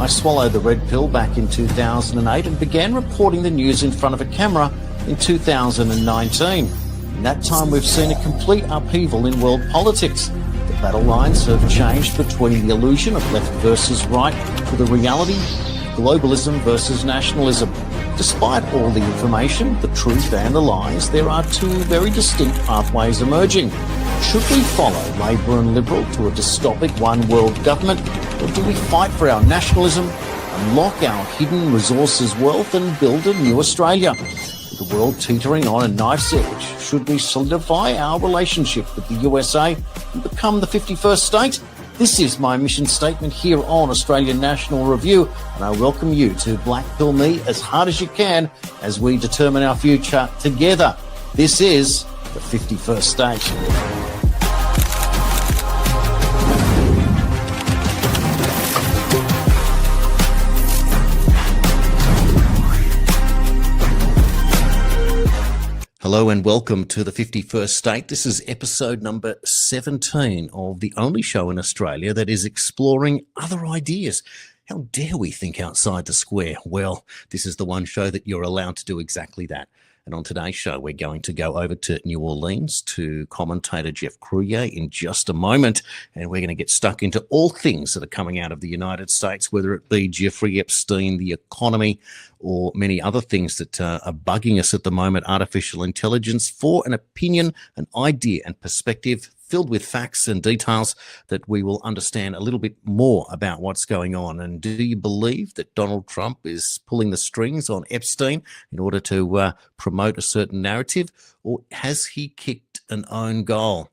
swallowed the red pill back in 2008 and began reporting the news in front of a camera in 2019. In that time, we've seen a complete upheaval in world politics. The battle lines have changed between the illusion of left versus right to the reality of globalism versus nationalism. Despite all the information, the truth and the lies, there are two very distinct pathways emerging. Should we follow Labor and Liberal to a dystopic one-world government, or do we fight for our nationalism, unlock our hidden resources wealth and build a new Australia? With the world teetering on a knife's edge, should we solidify our relationship with the USA and become the 51st state? This is my mission statement here on Australian National Review, and I welcome you to black pill me as hard as you can as we determine our future together. This is the 51st state. Hello and welcome to the 51st State. This is episode number 17 of the only show in Australia that is exploring other ideas. How dare we think outside the square? Well, this is the one show that you're allowed to do exactly that. And on today's show, we're going to go over to New Orleans to commentator Jeff Crouere in just a moment. And we're going to get stuck into all things that are coming out of the United States, whether it be Jeffrey Epstein, the economy, or many other things that are bugging us at the moment, artificial intelligence, for an opinion, an idea and perspective filled with facts and details that we will understand a little bit more about what's going on. And do you believe that Donald Trump is pulling the strings on Epstein in order to promote a certain narrative, or has he kicked an own goal?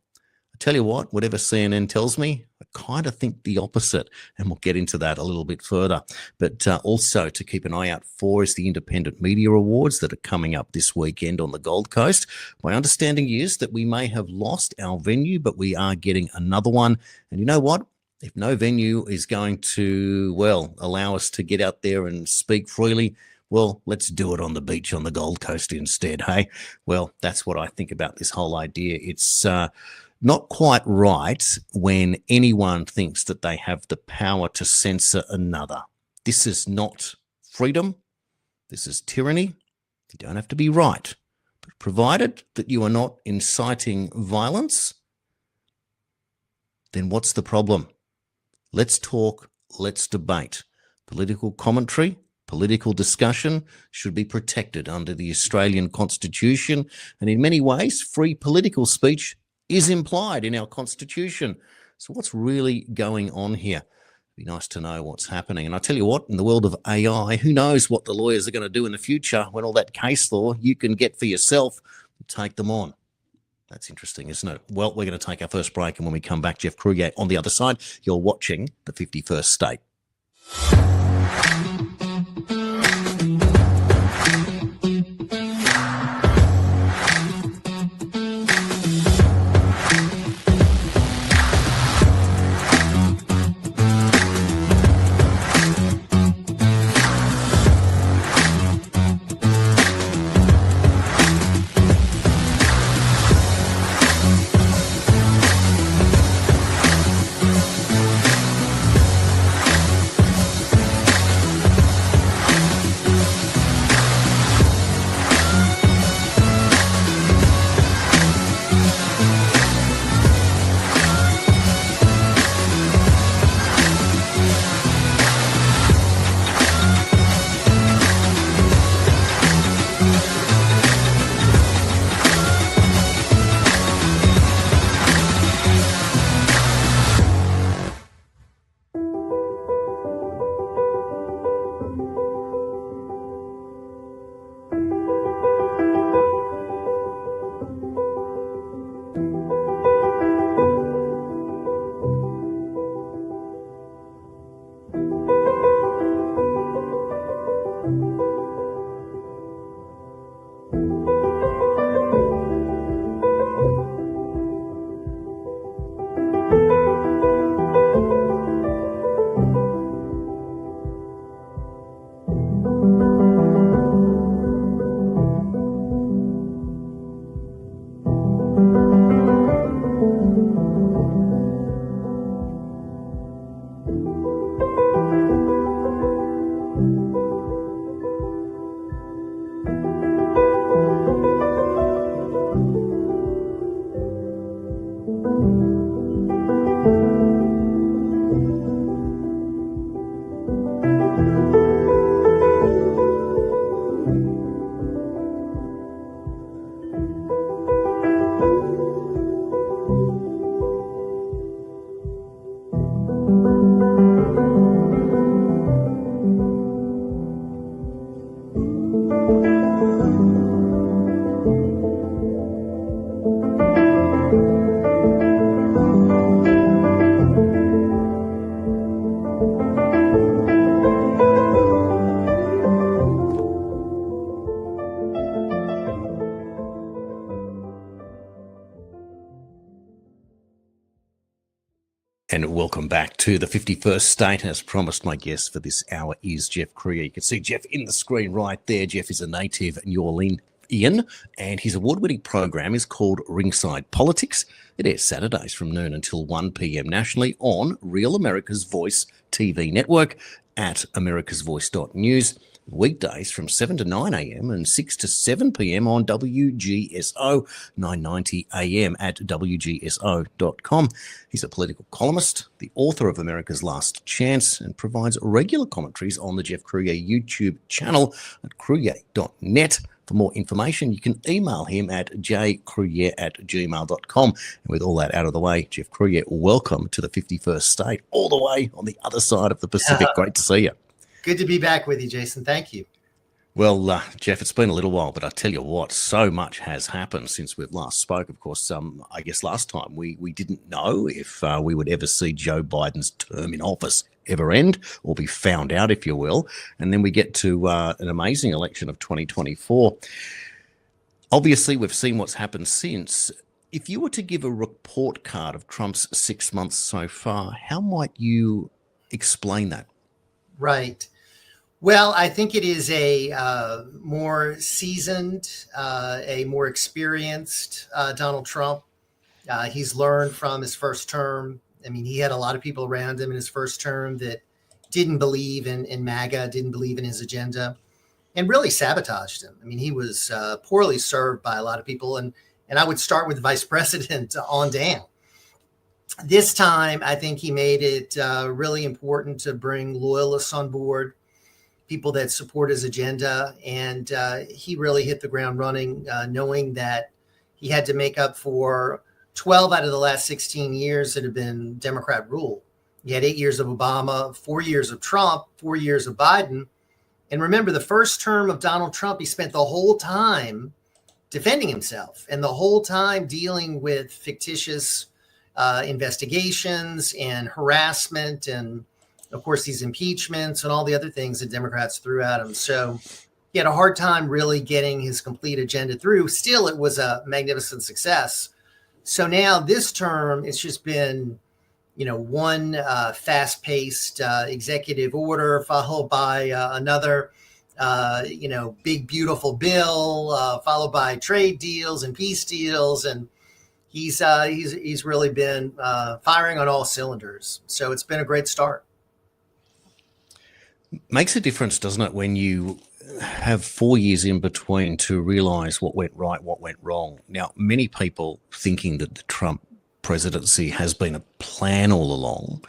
I tell you what, whatever CNN tells me, I kind of think the opposite, and we'll get into that a little bit further. But also to keep an eye out for is the Independent Media Awards that are coming up this weekend on the Gold Coast. My understanding is that we may have lost our venue, but we are getting another one. And you know what? If no venue is going to, well, allow us to get out there and speak freely, well, let's do it on the beach on the Gold Coast instead, hey? Well, that's what I think about this whole idea. It's not quite right when anyone thinks that they have the power to censor another. This is not freedom. This is tyranny. You don't have to be right. But provided that you are not inciting violence, then what's the problem? Let's talk, let's debate. Political commentary, political discussion should be protected under the Australian Constitution. And in many ways, free political speech is implied in our Constitution. So what's really going on here? It'd be nice to know what's happening. And I tell you what, in the world of AI, who knows what the lawyers are going to do in the future when all that case law you can get for yourself and take them on. That's interesting, isn't it? Well, we're going to take our first break, and when we come back, Jeff Crouere on the other side. You're watching the 51st State. And welcome back to the 51st State. As promised, my guest for this hour is Jeff Crouere. You can see Jeff in the screen right there. Jeff is a native New Orleanian, and his award-winning program is called Ringside Politics. It airs Saturdays from noon until 1 p.m. nationally on Real America's Voice TV network at americasvoice.news. Weekdays from 7 to 9 a.m. and 6 to 7 p.m. on WGSO 990 a.m. at WGSO.com. He's a political columnist, the author of America's Last Chance, and provides regular commentaries on the Jeff Crouere YouTube channel at crouere.net. For more information, you can email him at jcrouere@gmail.com. And with all that out of the way, Jeff Crouere, welcome to the 51st State, all the way on the other side of the Pacific. Great to see you. Good to be back with you, Jason. Thank you. Well, Jeff, it's been a little while, but I tell you what, so much has happened since we've last spoke. Of course, I guess last time we didn't know if we would ever see Joe Biden's term in office ever end, or be found out, if you will. And then we get to an amazing election of 2024. Obviously, we've seen what's happened since. If you were to give a report card of Trump's 6 months so far, how might you explain that? Right. Well, I think it is a more seasoned, a more experienced Donald Trump. He's learned from his first term. I mean, he had a lot of people around him in his first term that didn't believe in MAGA, didn't believe in his agenda, and really sabotaged him. I mean, he was poorly served by a lot of people. And I would start with the vice president on down. This time, I think he made it really important to bring loyalists on board, people that support his agenda. And he really hit the ground running, knowing that he had to make up for 12 out of the last 16 years that have been Democrat rule. He had 8 years of Obama, 4 years of Trump, 4 years of Biden. And remember, the first term of Donald Trump, he spent the whole time defending himself and the whole time dealing with fictitious investigations and harassment, and of course these impeachments and all the other things that Democrats threw at him. So he had a hard time really getting his complete agenda through. Still, it was a magnificent success. So now this term, it's just been, one fast-paced executive order followed by another, big, beautiful bill, followed by trade deals and peace deals. And he's really been firing on all cylinders. So it's been a great start. Makes a difference, doesn't it, when you have 4 years in between to realize what went right, what went wrong. Now, many people thinking that the Trump presidency has been a plan all along.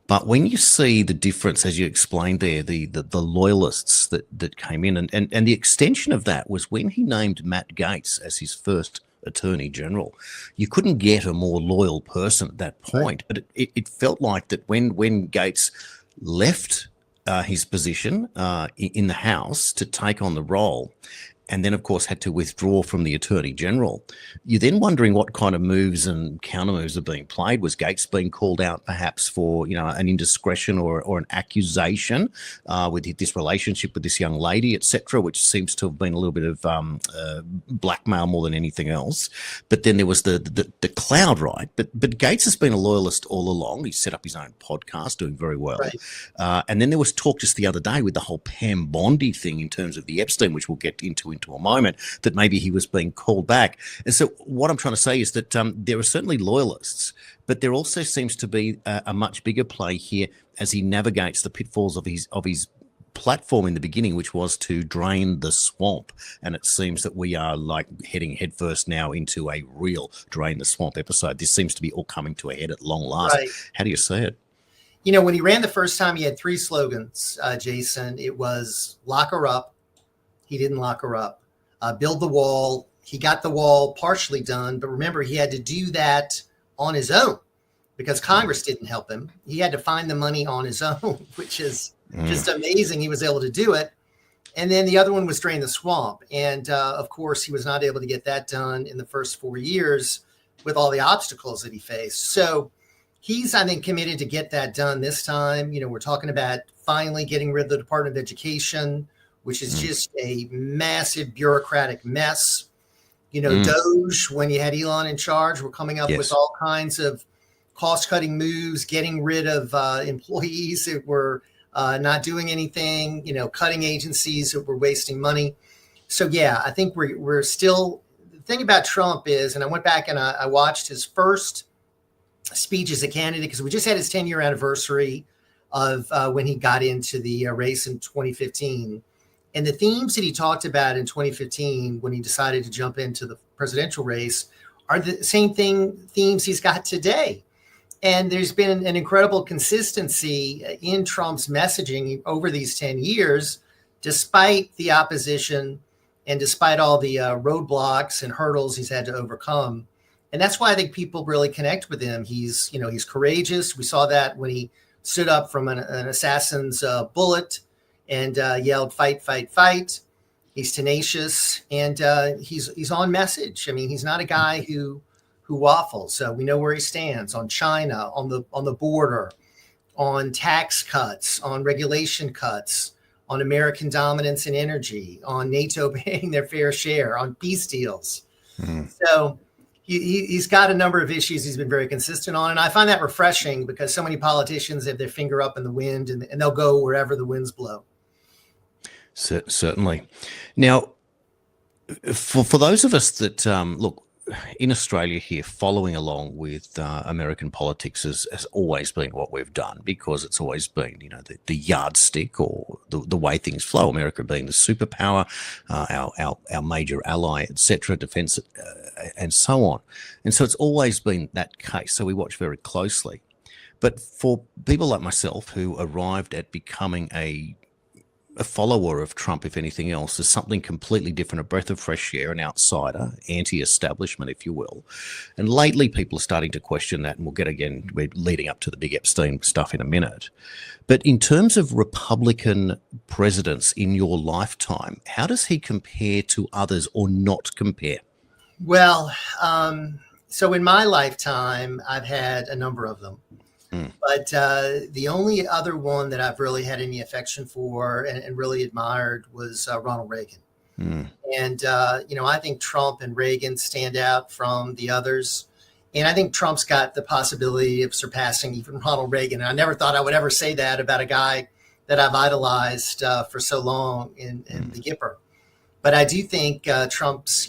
But when you see the difference, as you explained there, the loyalists that came in, and the extension of that was when he named Matt Gaetz as his first Attorney General. You couldn't get a more loyal person at that point. But it felt like that when Gaetz left his position in the House to take on the role, and then, of course, had to withdraw from the Attorney General, you're then wondering what kind of moves and counter moves are being played. Was Gaetz being called out perhaps for, an indiscretion or an accusation with this relationship with this young lady, etc., which seems to have been a little bit of blackmail more than anything else. But then there was the cloud, right? But Gaetz has been a loyalist all along. He set up his own podcast, doing very well. Right. And then there was talk just the other day with the whole Pam Bondi thing in terms of the Epstein, which we'll get into a moment, that maybe he was being called back. And so what I'm trying to say is that there are certainly loyalists, but there also seems to be a much bigger play here as he navigates the pitfalls of his platform in the beginning, which was to drain the swamp. And it seems that we are like heading headfirst now into a real drain the swamp episode. This seems to be all coming to a head at long last. Right. How do you see it? When he ran the first time, he had three slogans, Jason. It was lock her up. He didn't lock her up. Build the wall. He got the wall partially done, but remember, he had to do that on his own because Congress didn't help him. He had to find the money on his own, which is just amazing. He was able to do it. And then the other one was drain the swamp. And of course, he was not able to get that done in the first 4 years with all the obstacles that he faced. So he's, I think, committed to get that done this time. We're talking about finally getting rid of the Department of Education, which is just a massive bureaucratic mess. Doge, when you had Elon in charge, were coming up with all kinds of cost-cutting moves, getting rid of employees that were not doing anything, cutting agencies that were wasting money. So, yeah, I think we're still – the thing about Trump is, and I went back and I watched his first speech as a candidate because we just had his 10-year anniversary of when he got into the race in 2015. And the themes that he talked about in 2015 when he decided to jump into the presidential race are the same themes he's got today. And there's been an incredible consistency in Trump's messaging over these 10 years, despite the opposition and despite all the roadblocks and hurdles he's had to overcome. And that's why I think people really connect with him. He's courageous. We saw that when he stood up from an assassin's bullet and yelled, "Fight, fight, fight." He's tenacious and he's on message. I mean, he's not a guy who waffles. So we know where he stands on China, on the border, on tax cuts, on regulation cuts, on American dominance in energy, on NATO paying their fair share, on peace deals. So he's got a number of issues he's been very consistent on. And I find that refreshing because so many politicians have their finger up in the wind and they'll go wherever the winds blow. Certainly. Now, for those of us that look in Australia here, following along with American politics has always been what we've done because it's always been, the yardstick or the way things flow. America being the superpower, our major ally, etc., defence, and so on. And so it's always been that case. So we watch very closely. But for people like myself who arrived at becoming a follower of Trump, if anything else, is something completely different, a breath of fresh air, an outsider, anti-establishment, if you will. And lately people are starting to question that, and we're leading up to the big Epstein stuff in a minute. But in terms of Republican presidents in your lifetime, how does he compare to others or not compare? Well, so in my lifetime, I've had a number of them. But the only other one that I've really had any affection for and really admired was Ronald Reagan. And, I think Trump and Reagan stand out from the others. And I think Trump's got the possibility of surpassing even Ronald Reagan. And I never thought I would ever say that about a guy that I've idolized for so long in the Gipper. But I do think Trump's,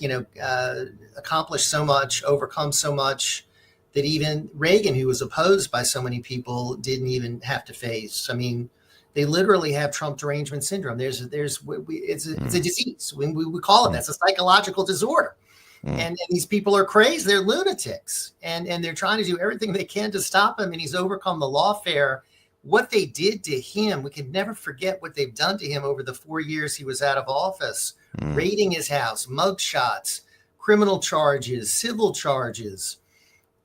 accomplished so much, overcome so much, that even Reagan, who was opposed by so many people, didn't even have to face. I mean, they literally have Trump derangement syndrome. It's a disease. We call it that's a psychological disorder. And these people are crazy. They're lunatics. And they're trying to do everything they can to stop him. And he's overcome the lawfare. What they did to him, we can never forget what they've done to him over the 4 years he was out of office. Raiding his house, mugshots, criminal charges, civil charges.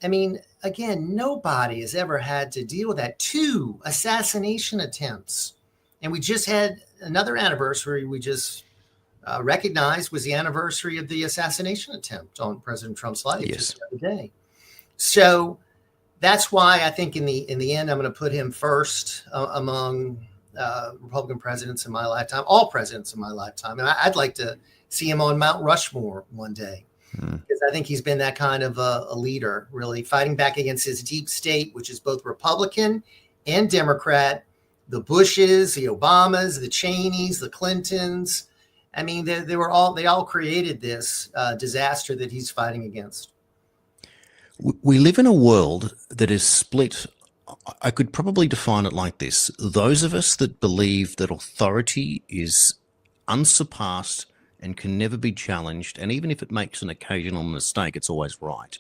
I mean, again, nobody has ever had to deal with that. 2 assassination attempts. And we just had another anniversary we just recognized was the anniversary of the assassination attempt on President Trump's life just the other day. So that's why I think in the end, I'm going to put him first among Republican presidents in my lifetime, all presidents in my lifetime. And I'd like to see him on Mount Rushmore one day. Because I think he's been that kind of a leader, really fighting back against his deep state, which is both Republican and Democrat, the Bushes, the Obamas, the Cheneys, the Clintons. I mean, they all created this disaster that he's fighting against. We live in a world that is split. I could probably define it like this. Those of us that believe that authority is unsurpassed and can never be challenged, and even if it makes an occasional mistake, it's always right,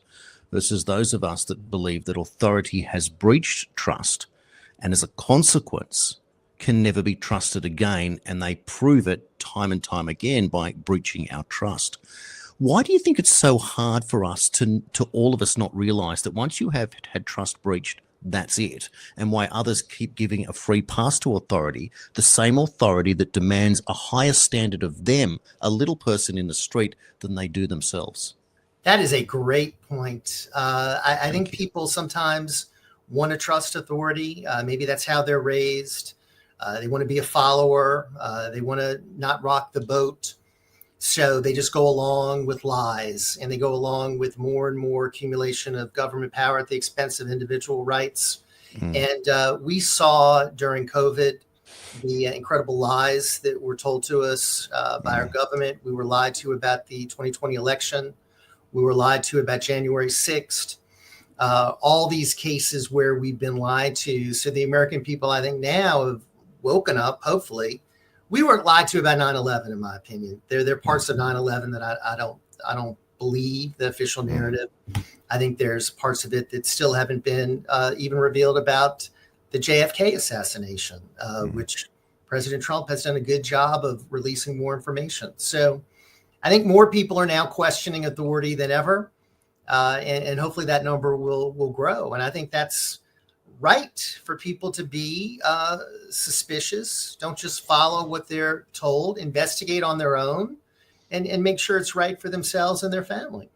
versus those of us that believe that authority has breached trust and as a consequence can never be trusted again, and they prove it time and time again by breaching our trust. Why do you think it's so hard for us to all of us not realize that once you have had trust breached, that's it, and why others keep giving a free pass to authority, the same authority that demands a higher standard of them, a little person in the street, than they do themselves? That is a great point. I think people sometimes want to trust authority. Maybe that's how they're raised. They want to be a follower. They want to not rock the boat. So they just go along with lies, and they go along with more and more accumulation of government power at the expense of individual rights. And we saw during COVID the incredible lies that were told to us by our government. We were lied to about the 2020 election. We were lied to about January 6th. All these cases where we've been lied to. So the American people, I think, now have woken up, hopefully. We weren't lied to about 9/11, in my opinion. There are parts of 9/11 that I don't believe the official narrative. I think there's parts of it that still haven't been even revealed about the JFK assassination, which President Trump has done a good job of releasing more information. So I think more people are now questioning authority than ever, and hopefully that number will grow. And I think that's right for people to be suspicious. Don't just follow what they're told. Investigate on their own, and make sure it's right for themselves and their family.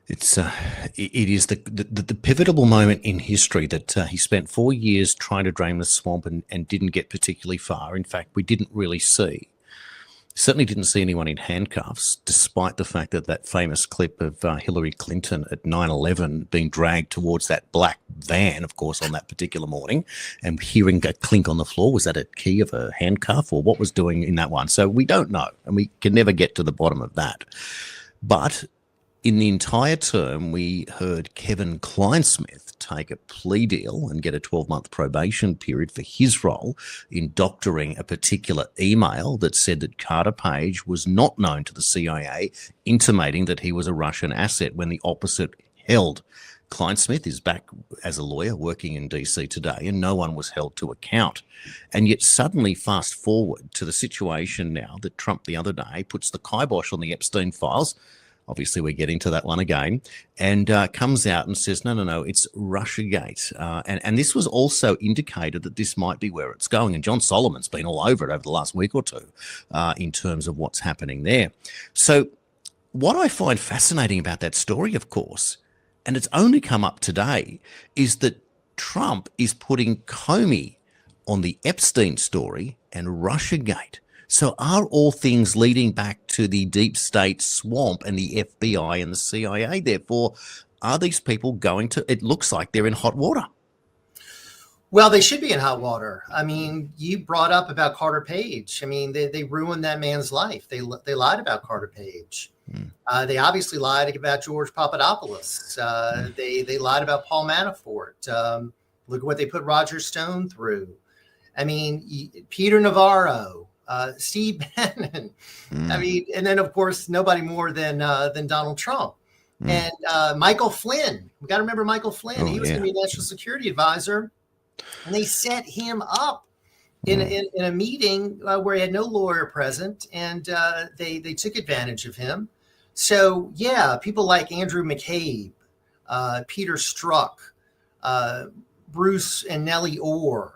It is the pivotal moment in history that he spent 4 years trying to drain the swamp and didn't get particularly far. In fact, we didn't really see. Certainly didn't see anyone in handcuffs, despite the fact that that famous clip of Hillary Clinton at 9/11 being dragged towards that black van, of course, on that particular morning, and hearing a clink on the floor. Was that a key of a handcuff, or what was doing in that one? So we don't know, and we can never get to the bottom of that. But in the entire term, we heard Kevin Kleinsmith take a plea deal and get a 12-month probation period for his role in doctoring a particular email that said that Carter Page was not known to the CIA, intimating that he was a Russian asset when the opposite held. Kleinsmith is back as a lawyer working in DC today, and no one was held to account. And yet suddenly fast forward to the situation now that Trump the other day puts the kibosh on the Epstein files. Obviously, we're getting to that one again, and comes out and says, no, it's Russiagate. And this was also indicated that this might be where it's going. And John Solomon's been all over it over the last week or two in terms of what's happening there. So what I find fascinating about that story, of course, and it's only come up today, is that Trump is putting Comey on the Epstein story and Russiagate. So are all things leading back to the deep state swamp and the FBI and the CIA? Therefore, are these people going to, it looks like they're in hot water. Well, they should be in hot water. I mean, you brought up about Carter Page. I mean, they ruined that man's life. They lied about Carter Page. They obviously lied about George Papadopoulos. They lied about Paul Manafort. Look at what they put Roger Stone through. I mean, Peter Navarro. Steve Bannon. I mean, and then of course nobody more than Donald Trump and Michael Flynn. We got to remember Michael Flynn. He was going to be national security advisor, and they set him up in a meeting where he had no lawyer present, and they took advantage of him. So yeah, people like Andrew McCabe, Peter Strzok, Bruce and Nellie Orr.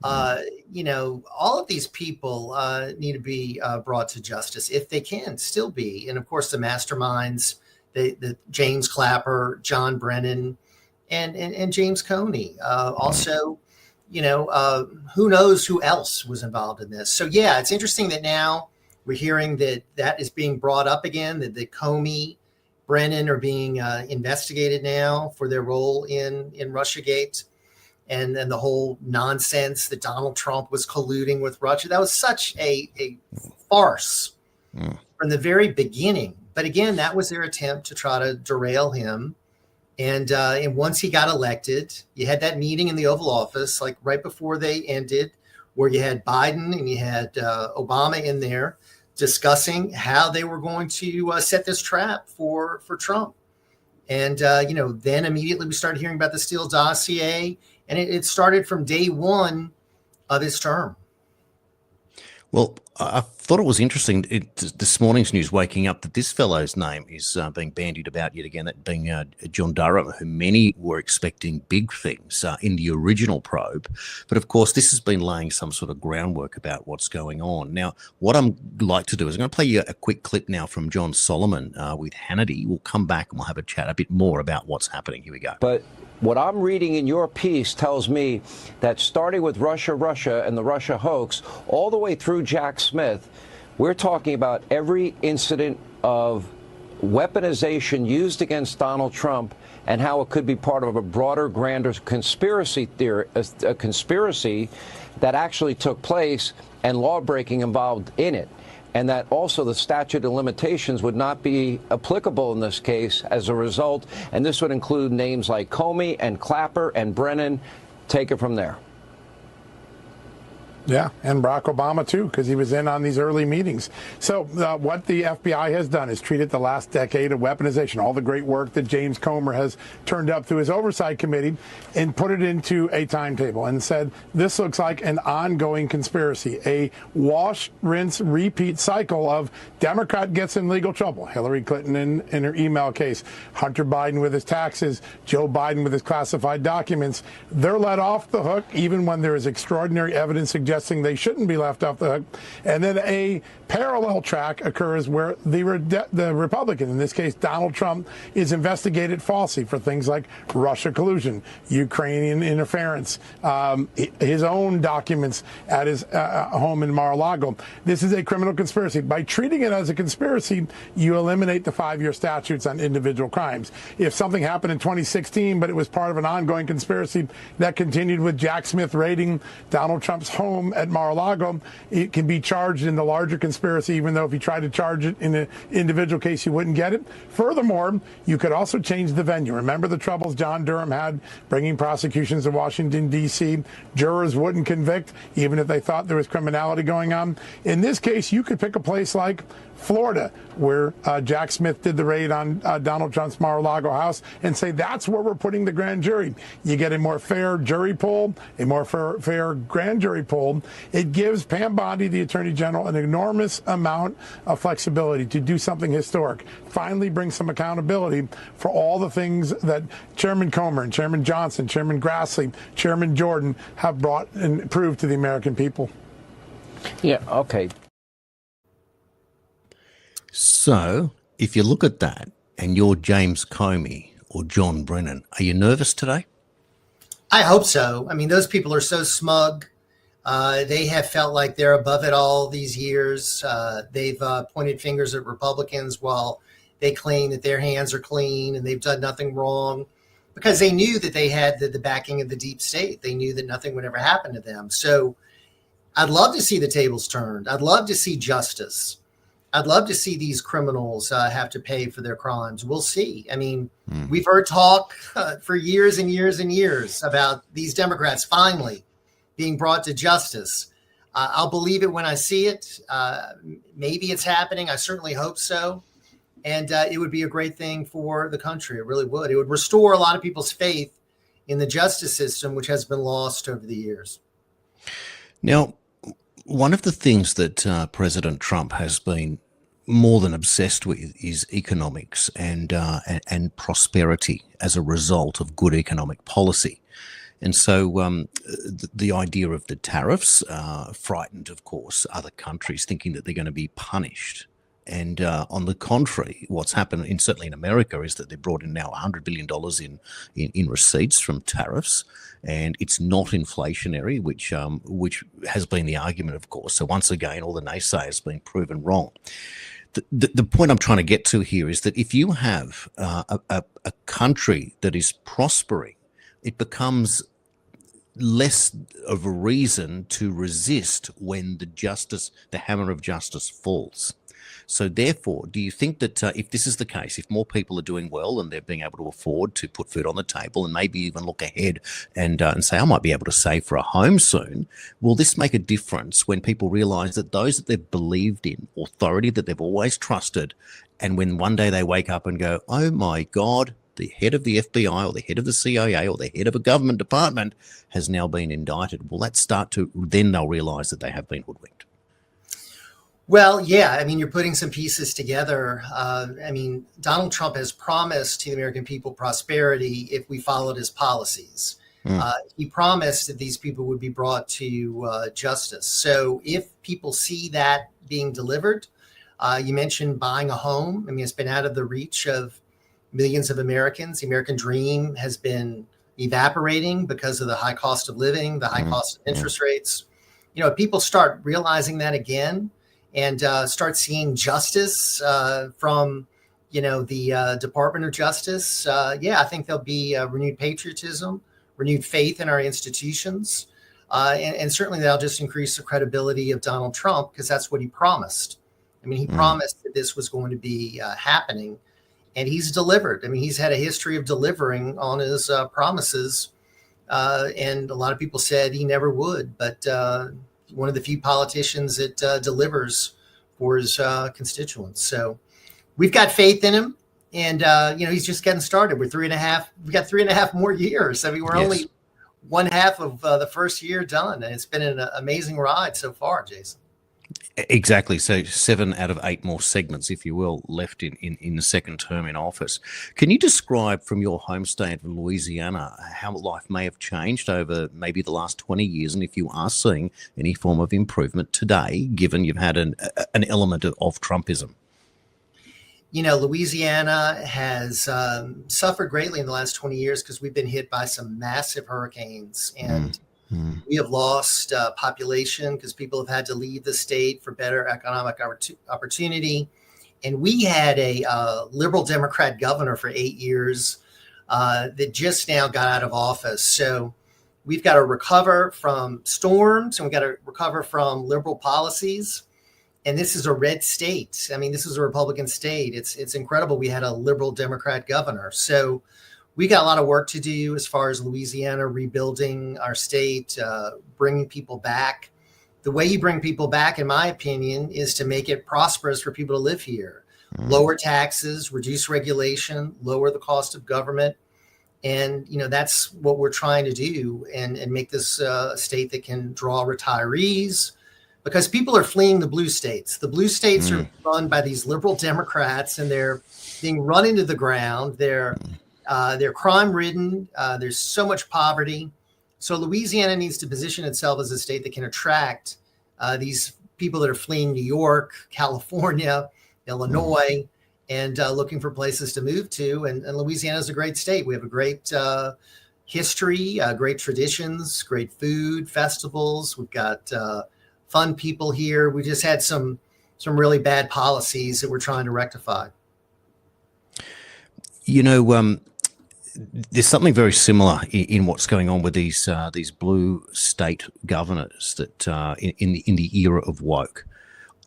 All of these people need to be brought to justice if they can still be. And of course, the masterminds, the James Clapper, John Brennan, and James Comey. Also, who knows who else was involved in this. So, yeah, it's interesting that now we're hearing that is being brought up again, that the Comey, Brennan are being investigated now for their role in Russiagate. And then the whole nonsense that Donald Trump was colluding with Russia. That was such a farce from the very beginning. But again, that was their attempt to try to derail him. And once he got elected, you had that meeting in the Oval Office, like right before they ended, where you had Biden and you had Obama in there discussing how they were going to set this trap for Trump. And, then immediately we started hearing about the Steele dossier. And it started from day one of his term. Well, I thought it was interesting this morning's news waking up that this fellow's name is being bandied about yet again, that being John Durham, who many were expecting big things in the original probe. But of course, this has been laying some sort of groundwork about what's going on. Now, what I'm like to do is I'm going to play you a quick clip now from John Solomon with Hannity. We'll come back and we'll have a chat a bit more about what's happening. Here we go. But what I'm reading in your piece tells me that starting with Russia, and the Russia hoax, all the way through Jack Smith, We're talking about every incident of weaponization used against Donald Trump and how it could be part of a broader, grander conspiracy theory, a conspiracy that actually took place and law breaking involved in it. And that also the statute of limitations would not be applicable in this case as a result. And this would include names like Comey and Clapper and Brennan. Take it from there. Yeah, and Barack Obama, too, because he was in on these early meetings. So what the FBI has done is treated the last decade of weaponization, all the great work that James Comer has turned up through his oversight committee, and put it into a timetable and said, this looks like an ongoing conspiracy, a wash, rinse, repeat cycle of Democrat gets in legal trouble. Hillary Clinton in her email case, Hunter Biden with his taxes, Joe Biden with his classified documents. They're let off the hook even when there is extraordinary evidence suggesting they shouldn't be left off the hook. And then a parallel track occurs where the Republican, in this case Donald Trump, is investigated falsely for things like Russia collusion, Ukrainian interference, his own documents at his home in Mar-a-Lago. This is a criminal conspiracy. By treating it as a conspiracy, you eliminate the 5-year statutes on individual crimes. If something happened in 2016, but it was part of an ongoing conspiracy that continued with Jack Smith raiding Donald Trump's home at Mar-a-Lago, it can be charged in the larger conspiracy, even though if you tried to charge it in an individual case, you wouldn't get it. Furthermore, you could also change the venue. Remember the troubles John Durham had bringing prosecutions to Washington, D.C.? Jurors wouldn't convict, even if they thought there was criminality going on. In this case, you could pick a place like Florida, where Jack Smith did the raid on Donald Trump's Mar-a-Lago house, and say that's where we're putting the grand jury. You get a more fair jury pool, a more fair grand jury pool. It gives Pam Bondi, the Attorney General, an enormous amount of flexibility to do something historic. Finally bring some accountability for all the things that Chairman Comer and Chairman Johnson, Chairman Grassley, Chairman Jordan have brought and proved to the American people. Yeah, okay. So, if you look at that and you're James Comey or John Brennan, are you nervous today? I hope so. I mean, those people are so smug. They have felt like they're above it all these years. They've pointed fingers at Republicans while they claim that their hands are clean and they've done nothing wrong, because they knew that they had the backing of the deep state. They knew that nothing would ever happen to them. So I'd love to see the tables turned. I'd love to see justice. I'd love to see these criminals have to pay for their crimes. We'll see. I mean, we've heard talk for years and years and years about these Democrats finally being brought to justice. I'll believe it when I see it. Maybe it's happening. I certainly hope so. And it would be a great thing for the country. It really would. It would restore a lot of people's faith in the justice system, which has been lost over the years. Now, one of the things that President Trump has been more than obsessed with is economics and prosperity as a result of good economic policy. And so the idea of the tariffs frightened, of course, other countries thinking that they're going to be punished. And on the contrary, what's happened, certainly in America, is that they've brought in now $100 billion in receipts from tariffs, and it's not inflationary, which has been the argument, of course. So once again, all the naysayers have been proven wrong. The point I'm trying to get to here is that if you have a country that is prospering, it becomes less of a reason to resist when the hammer of justice falls. So therefore, do you think that if this is the case, if more people are doing well and they're being able to afford to put food on the table and maybe even look ahead and say, I might be able to save for a home soon, will this make a difference when people realize that those that they've believed in, authority that they've always trusted, and when one day they wake up and go, oh my God, the head of the FBI or the head of the CIA or the head of a government department has now been indicted, will that start to, then they'll realize that they have been hoodwinked? Well, yeah, I mean, you're putting some pieces together. I mean, Donald Trump has promised to the American people prosperity if we followed his policies. He promised that these people would be brought to justice. So if people see that being delivered, you mentioned buying a home. I mean, it's been out of the reach of millions of Americans. The American dream has been evaporating because of the high cost of living, the high cost of interest rates. You know, if people start realizing that again, and start seeing justice from, the Department of Justice, I think there'll be renewed patriotism, renewed faith in our institutions. And certainly that'll just increase the credibility of Donald Trump, because that's what he promised. I mean, he promised that this was going to be happening, and he's delivered. I mean, he's had a history of delivering on his promises. And a lot of people said he never would, but one of the few politicians that delivers for his constituents. So we've got faith in him, and he's just getting started. We've got 3.5 more years. I mean, we're only one half of the first year done, and it's been an amazing ride so far, Jason. Exactly. So 7 out of 8 more segments, if you will, left in the second term in office. Can you describe from your home state of Louisiana how life may have changed over maybe the last 20 years, and if you are seeing any form of improvement today, given you've had an element of Trumpism? Louisiana has suffered greatly in the last 20 years because we've been hit by some massive hurricanes, and we have lost population because people have had to leave the state for better economic opportunity. And we had a liberal Democrat governor for 8 years that just now got out of office. So we've got to recover from storms, and we've got to recover from liberal policies. And this is a red state. I mean, this is a Republican state. It's incredible. We had a liberal Democrat governor. So we got a lot of work to do as far as Louisiana, rebuilding our state, bringing people back. The way you bring people back, in my opinion, is to make it prosperous for people to live here. Lower taxes, reduce regulation, lower the cost of government. And, that's what we're trying to do, and make this a state that can draw retirees, because people are fleeing the blue states. The blue states are run by these liberal Democrats, and they're being run into the ground. They're crime-ridden. There's so much poverty. So Louisiana needs to position itself as a state that can attract these people that are fleeing New York, California, Illinois, and looking for places to move to. And Louisiana is a great state. We have a great history, great traditions, great food, festivals. We've got fun people here. We just had some really bad policies that we're trying to rectify. There's something very similar in what's going on with these blue state governors that in the era of woke.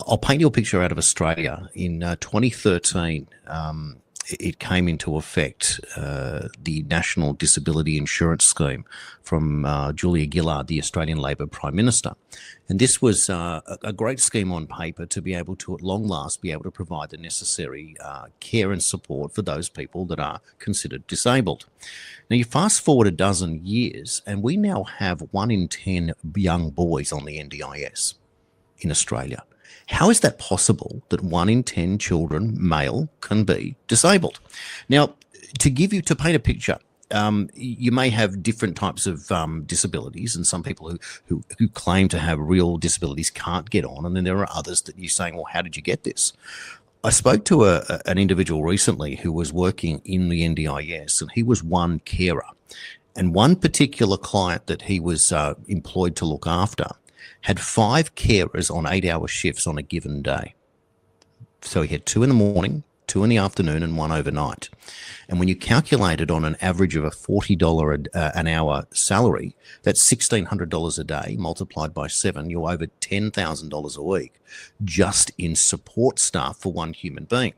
I'll paint you a picture out of Australia. In 2013, it came into effect, the National Disability Insurance Scheme from Julia Gillard, the Australian Labor Prime Minister. And this was a great scheme on paper to be able to, at long last, be able to provide the necessary care and support for those people that are considered disabled. Now, you fast forward a dozen years, and we now have 1 in 10 young boys on the NDIS in Australia. How is that possible that 1 in 10 children, male, can be disabled? Now, to paint a picture, you may have different types of disabilities, and some people who claim to have real disabilities can't get on, and then there are others that you're saying, well, how did you get this? I spoke to an individual recently who was working in the NDIS, and he was one carer. And one particular client that he was employed to look after had 5 carers on 8-hour shifts on a given day. So he had 2 in the morning, 2 in the afternoon, and 1 overnight. And when you calculate it on an average of a $40 an hour salary, that's $1,600 a day multiplied by 7. You're over $10,000 a week just in support staff for one human being.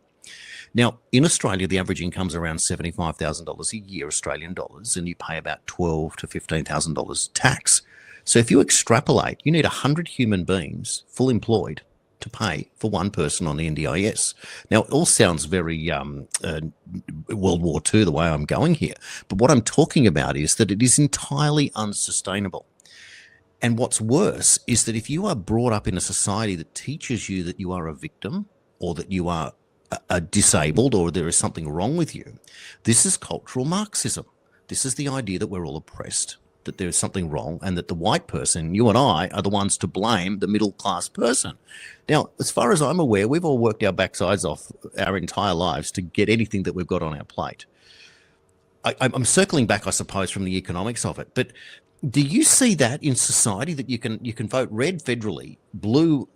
Now, in Australia, the average income is around $75,000 a year, Australian dollars, and you pay about $12,000 to $15,000 tax. So if you extrapolate, you need 100 human beings, full employed, to pay for one person on the NDIS. Now, it all sounds very World War II, the way I'm going here. But what I'm talking about is that it is entirely unsustainable. And what's worse is that if you are brought up in a society that teaches you that you are a victim, or that you are disabled, or there is something wrong with you, this is cultural Marxism. This is the idea that we're all oppressed, that there's something wrong, and that the white person, you and I, are the ones to blame the middle class person. Now, as far as I'm aware, we've all worked our backsides off our entire lives to get anything that we've got on our plate. I'm circling back, I suppose, from the economics of it, but Do you see that in society, that you can vote red federally, blue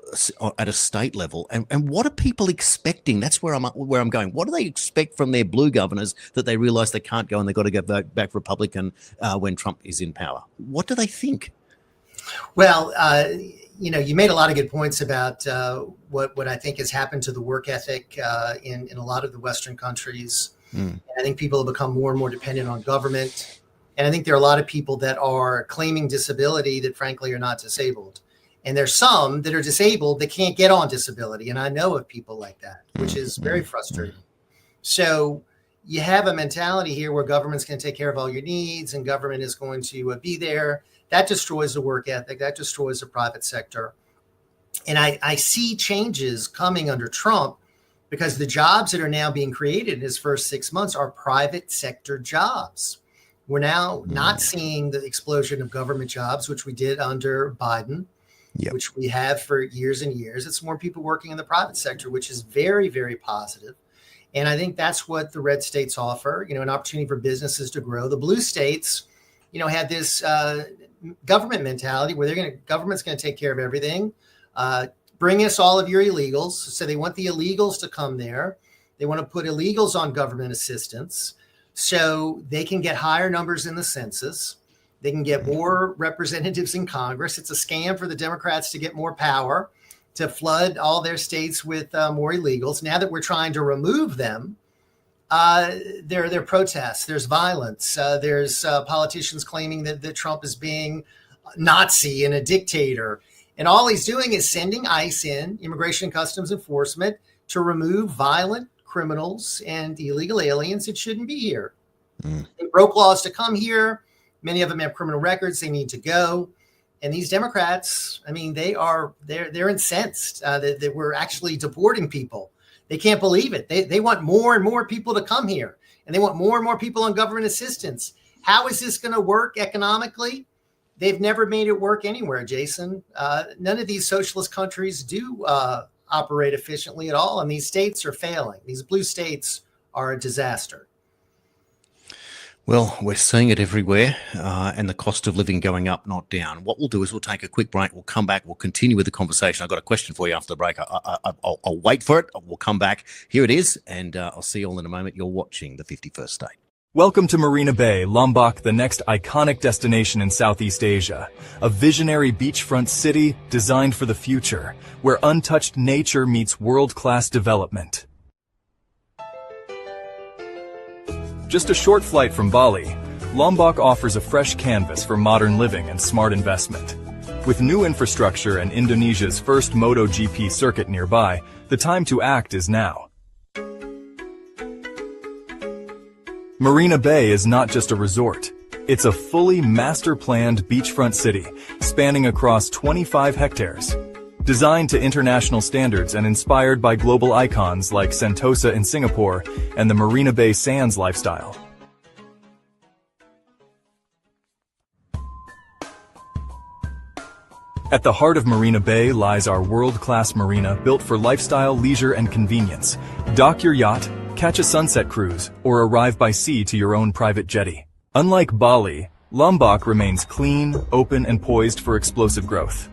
at a state level, and what are people expecting? That's where I'm going. What do they expect from their blue governors that they realise they can't go and they've got to go vote back Republican when Trump is in power? What do they think? Well, you made a lot of good points about what I think has happened to the work ethic in a lot of the Western countries. And I think people have become more and more dependent on government. And I think there are a lot of people that are claiming disability that frankly are not disabled. And there's some that are disabled that can't get on disability. And I know of people like that, which is very frustrating. So you have a mentality here where government's going to take care of all your needs and government is going to be there. That destroys the work ethic. That destroys the private sector. And I see changes coming under Trump because the jobs that are now being created in his first 6 months are private sector jobs. We're now not seeing the explosion of government jobs, which we did under Biden, which we have for years and years. It's more people working in the private sector, which is very, very positive. And I think that's what the red states offer, an opportunity for businesses to grow. The blue states, have this government mentality where government's going to take care of everything. Bring us all of your illegals. So they want the illegals to come there. They want to put illegals on government assistance so they can get higher numbers in the census. They can get more representatives in Congress. It's a scam for the Democrats to get more power, to flood all their states with more illegals. Now that we're trying to remove them, there are protests. There's violence. There's politicians claiming that Trump is being Nazi and a dictator. And all he's doing is sending ICE in, Immigration and Customs Enforcement, to remove violent criminals and illegal aliens that shouldn't be here. They broke laws to come here. Many of them have criminal records. They need to go. And these Democrats, they're incensed that we're actually deporting people. They can't believe it. They want more and more people to come here, and they want more and more people on government assistance. How is this going to work economically? They've never made it work anywhere, Jason. None of these socialist countries do operate efficiently at all, and these states are failing. These blue states are a disaster. Well, we're seeing it everywhere, and the cost of living going up, not down. What we'll do is we'll take a quick break. We'll come back. We'll continue with the conversation. I've got a question for you after the break. I'll wait for it. We'll come back. Here it is, and I'll see you all in a moment. You're watching the 51st State. Welcome to Marina Bay, Lombok, the next iconic destination in Southeast Asia. A visionary beachfront city designed for the future, where untouched nature meets world-class development. Just a short flight from Bali, Lombok offers a fresh canvas for modern living and smart investment. With new infrastructure and Indonesia's first MotoGP circuit nearby, the time to act is now. Marina Bay is not just a resort. It's a fully master-planned beachfront city spanning across 25 hectares. Designed to international standards and inspired by global icons like Sentosa in Singapore and the Marina Bay Sands lifestyle. At the heart of Marina Bay lies our world-class marina built for lifestyle, leisure, and convenience. Dock your yacht, catch a sunset cruise, or arrive by sea to your own private jetty. Unlike Bali, Lombok remains clean, open, and poised for explosive growth.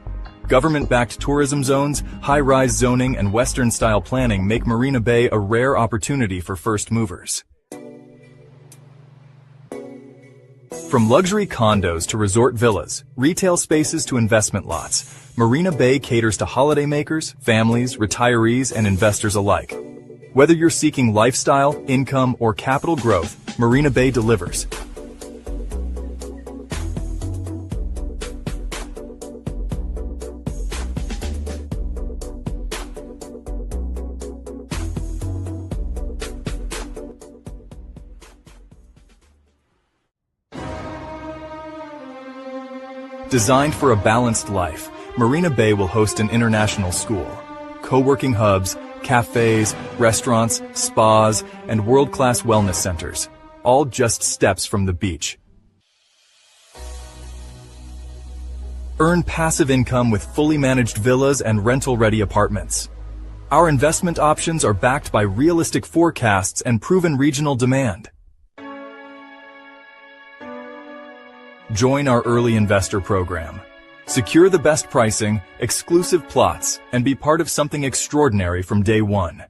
Government-backed tourism zones, high-rise zoning, and Western-style planning make Marina Bay a rare opportunity for first movers. From luxury condos to resort villas, retail spaces to investment lots, Marina Bay caters to holidaymakers, families, retirees, and investors alike. Whether you're seeking lifestyle, income, or capital growth, Marina Bay delivers. Designed for a balanced life, Marina Bay will host an international school, co-working hubs, cafes, restaurants, spas, and world-class wellness centers, all just steps from the beach. Earn passive income with fully managed villas and rental-ready apartments. Our investment options are backed by realistic forecasts and proven regional demand. Join our early investor program. Secure the best pricing, exclusive plots, and be part of something extraordinary from day one.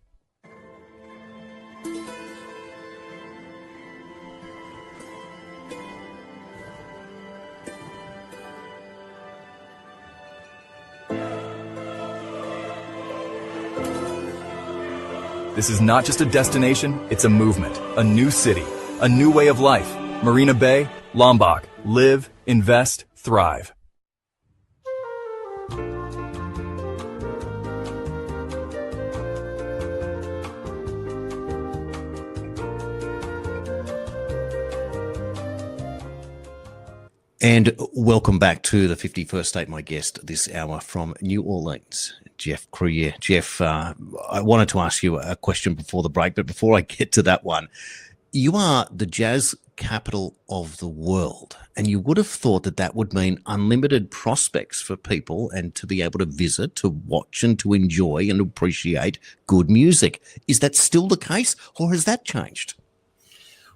This is not just a destination, it's a movement, a new city, a new way of life. Marina Bay, Lombok. Live, invest, thrive. And welcome back to the 51st State. My guest this hour from New Orleans, Jeff Crouere. Jeff, I wanted to ask you a question before the break, but before I get to that one, you are the jazz capital of the world, and you would have thought that that would mean unlimited prospects for people and to be able to visit, to watch and to enjoy and appreciate good music. Is that still the case, or has that changed?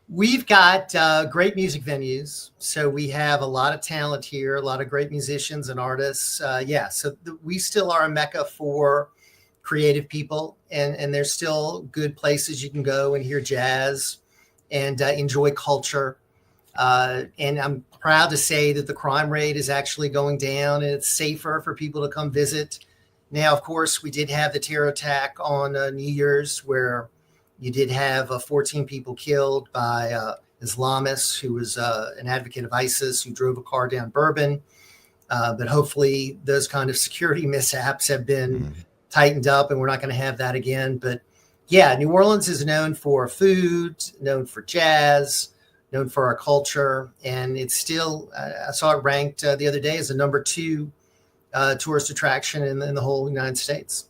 We've got great music venues. So we have a lot of talent here, a lot of great musicians and artists. So we still are a mecca for creative people, and there's still good places you can go and hear jazz and enjoy culture. And I'm proud to say that the crime rate is actually going down, and it's safer for people to come visit. Now, of course, we did have the terror attack on New Year's, where you did have 14 people killed by Islamists who was an advocate of ISIS who drove a car down Bourbon. But hopefully those kind of security mishaps have been tightened up, and we're not going to have that again. But yeah, New Orleans is known for food, known for jazz, known for our culture. And it's still, I saw it ranked the other day as the number 2 tourist attraction in the whole United States.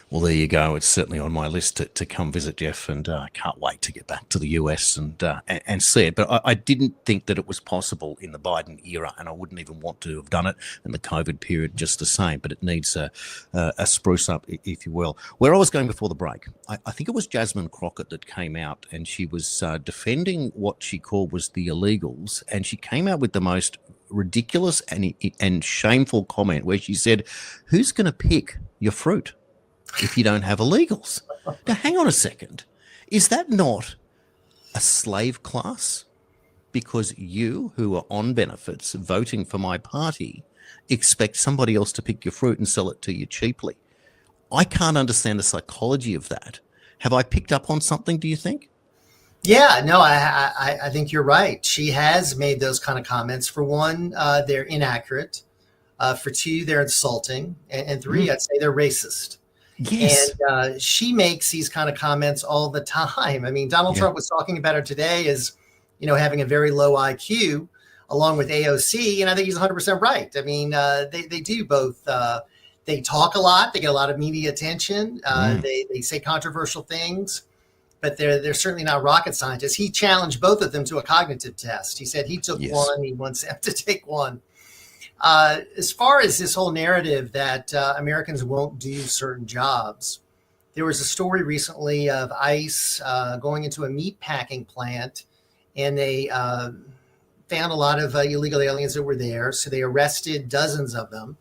Well, there you go. It's certainly on my list to come visit, Jeff, and I can't wait to get back to the US and see it. But I didn't think that it was possible in the Biden era, and I wouldn't even want to have done it in the COVID period just the same. But it needs a spruce up, if you will. Where I was going before the break, I think it was Jasmine Crockett that came out, and she was defending what she called was the illegals, and she came out with the most ridiculous and shameful comment where she said, "Who's going to pick your fruit if you don't have illegals?" Now, hang on a second. Is that not a slave class? Because you, who are on benefits, voting for my party, expect somebody else to pick your fruit and sell it to you cheaply. I can't understand the psychology of that. Have I picked up on something, do you think? Yeah, no, I think you're right. She has made those kind of comments. For one, they're inaccurate. For two, they're insulting. And three, I'd say they're racist. Yes. And she makes these kind of comments all the time. I mean, Donald Trump was talking about her today as, having a very low IQ along with AOC. And I think he's 100% right. I mean, they do both. They talk a lot. They get a lot of media attention. They say controversial things, but they're certainly not rocket scientists. He challenged both of them to a cognitive test. He said he took one. He wants them to take one. As far as this whole narrative that Americans won't do certain jobs, there was a story recently of ICE going into a meat packing plant, and they found a lot of illegal aliens that were there. So they arrested dozens of them.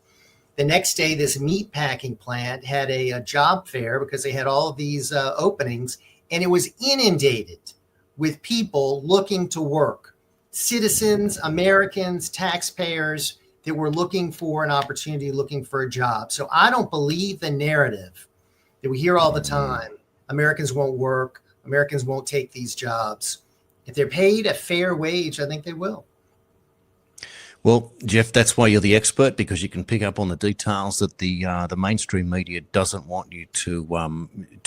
The next day, this meat packing plant had a job fair because they had all of these openings, and it was inundated with people looking to work. Citizens, Americans, taxpayers that were looking for an opportunity, looking for a job. So I don't believe the narrative that we hear all the time. Americans won't work. Americans won't take these jobs. If they're paid a fair wage, I think they will. Well, Jeff, that's why you're the expert, because you can pick up on the details that the mainstream media doesn't want you to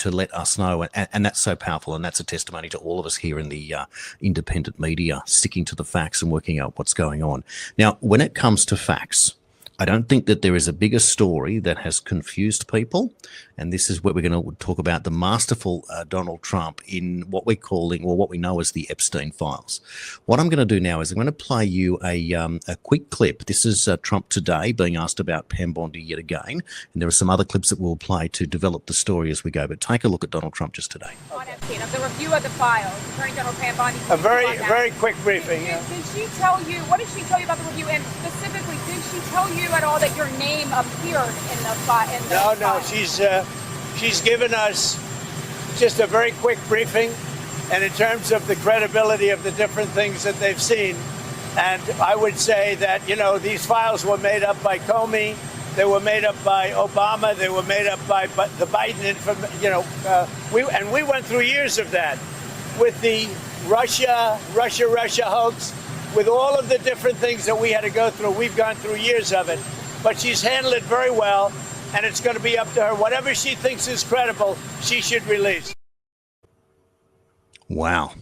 let us know, and that's so powerful, and that's a testimony to all of us here in the independent media, sticking to the facts and working out what's going on. Now, when it comes to facts, I don't think that there is a bigger story that has confused people, and this is where we're going to talk about the masterful Donald Trump in what we're calling, or what we know as the Epstein files. What I'm going to do now is I'm going to play you a quick clip. This is Trump today being asked about Pam Bondi yet again, and there are some other clips that we'll play to develop the story as we go. But take a look at Donald Trump just today. On Epstein, of the review of the files, Attorney General Pam Bondi. A very quick briefing. Did she tell you, what did she tell you about the review, and specifically, did she tell you at all that your name appeared in the file? No, she's given us just a very quick briefing, and in terms of the credibility of the different things that they've seen, and I would say that, you know, these files were made up by Comey, they were made up by Obama, they were made up by the Biden, we went through years of that with the Russia hoax, with all of the different things that we had to go through. We've gone through years of it, but she's handled it very well, and it's going to be up to her. Whatever she thinks is credible, she should release. Wow.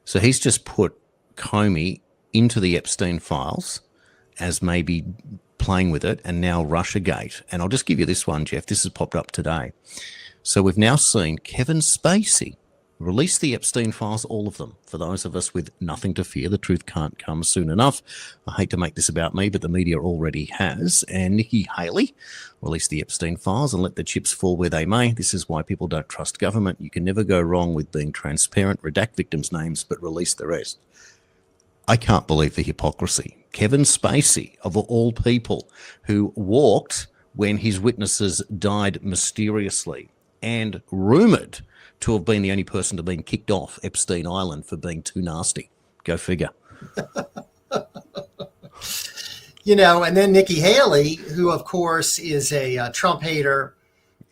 So he's just put Comey into the Epstein files as maybe playing with it, and now Russiagate. And I'll just give you this one, Jeff. This has popped up today. So we've now seen Kevin Spacey release the Epstein files, all of them. For those of us with nothing to fear, the truth can't come soon enough. I hate to make this about me, but the media already has. And Nikki Haley released the Epstein files, and let the chips fall where they may. This is why people don't trust government. You can never go wrong with being transparent, redact victims' names, but release the rest. I can't believe the hypocrisy. Kevin Spacey, of all people, who walked when his witnesses died mysteriously, and rumoured to have been the only person to have been kicked off Epstein Island for being too nasty. Go figure. You know, and then Nikki Haley, who, of course, is a Trump hater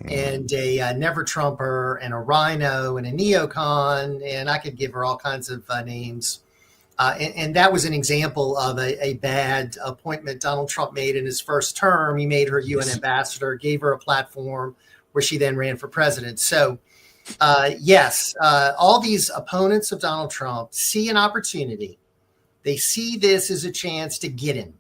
and a never Trumper and a rhino and a neocon, and I could give her all kinds of names. And that was an example of a bad appointment Donald Trump made in his first term. He made her UN ambassador, gave her a platform where she then ran for president. So, yes, all these opponents of Donald Trump see an opportunity. They see this as a chance to get him.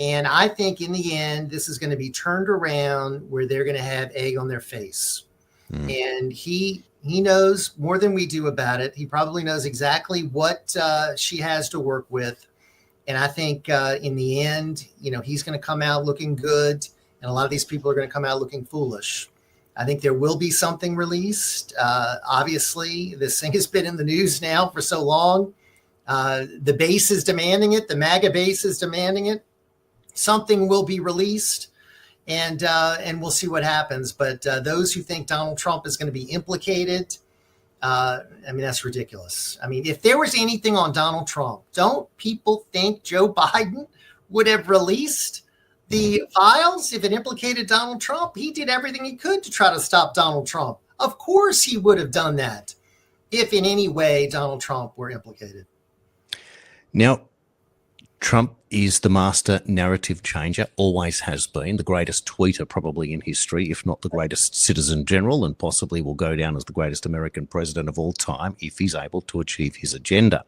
And I think in the end, this is going to be turned around where they're going to have egg on their face. And he knows more than we do about it. He probably knows exactly what she has to work with. And I think in the end, you know, he's going to come out looking good. And a lot of these people are going to come out looking foolish. I think there will be something released. Obviously, this thing has been in the news now for so long. The base is demanding it. The MAGA base is demanding it. Something will be released, and we'll see what happens. But those who think Donald Trump is going to be implicated, I mean, that's ridiculous. I mean, if there was anything on Donald Trump, don't people think Joe Biden would have released the files if it implicated Donald Trump? He did everything he could to try to stop Donald Trump. Of course he would have done that if in any way Donald Trump were implicated. Now, Trump is the master narrative changer, always has been, the greatest tweeter probably in history, if not the greatest citizen general, and possibly will go down as the greatest American president of all time if he's able to achieve his agenda.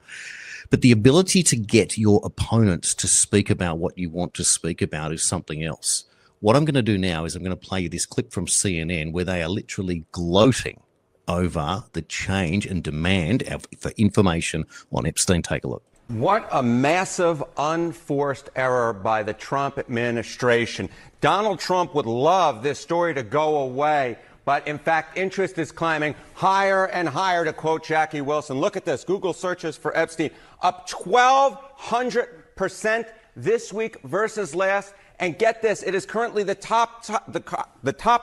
But the ability to get your opponents to speak about what you want to speak about is something else. What I'm going to do now is I'm going to play you this clip from CNN where they are literally gloating over the change and demand for information on Epstein. Take a look. What a massive unforced error by the Trump administration. Donald Trump would love this story to go away, but in fact, interest is climbing higher and higher, to quote Jackie Wilson. Look at this. Google searches for Epstein up 1,200% this week versus last. And get this, it is currently the top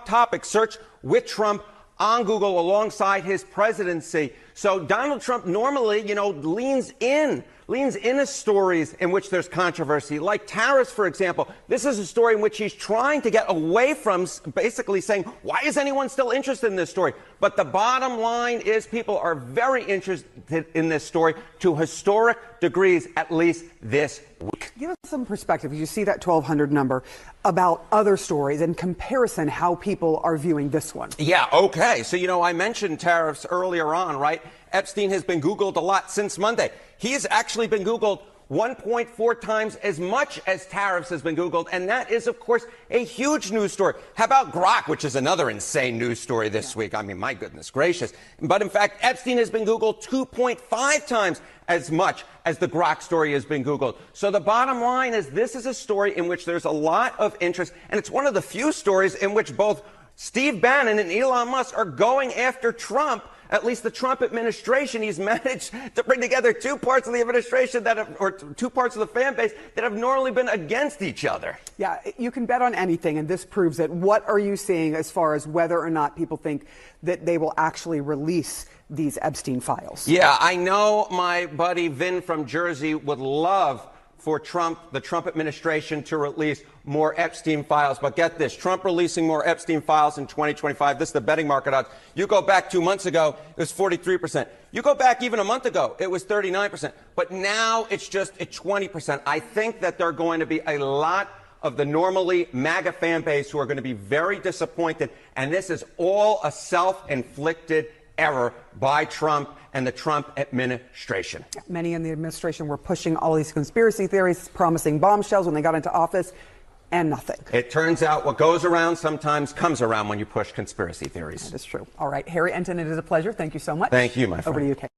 topic search with Trump on Google alongside his presidency. So Donald Trump normally, leans into stories in which there's controversy, like tariffs, for example. This is a story in which he's trying to get away from basically saying, why is anyone still interested in this story? But the bottom line is people are very interested in this story to historic degrees, at least this week. Give us some perspective. You see that 1,200 number about other stories in comparison, how people are viewing this one. Yeah, okay. So, I mentioned tariffs earlier on, right? Epstein has been Googled a lot since Monday. He has actually been Googled 1.4 times as much as tariffs has been Googled. And that is, of course, a huge news story. How about Grok, which is another insane news story this week? I mean, my goodness gracious. But in fact, Epstein has been Googled 2.5 times as much as the Grok story has been Googled. So the bottom line is this is a story in which there's a lot of interest. And it's one of the few stories in which both Steve Bannon and Elon Musk are going after Trump. At least the Trump administration, he's managed to bring together two parts of the administration or two parts of the fan base that have normally been against each other. Yeah, you can bet on anything, and this proves it. What are you seeing as far as whether or not people think that they will actually release these Epstein files? Yeah, I know my buddy Vin from Jersey would love for the Trump administration to release more Epstein files. But get this, Trump releasing more Epstein files in 2025. This is the betting market odds. You go back 2 months ago, it was 43%. You go back even a month ago, it was 39%. But now it's just at 20%. I think that there are going to be a lot of the normally MAGA fan base who are going to be very disappointed. And this is all a self-inflicted error by Trump and the Trump administration. Many in the administration were pushing all these conspiracy theories, promising bombshells when they got into office, and nothing. It turns out what goes around sometimes comes around when you push conspiracy theories. That is true. All right, Harry Enton, it is a pleasure. Thank you so much. Thank you, my friend. Over to you, Kate.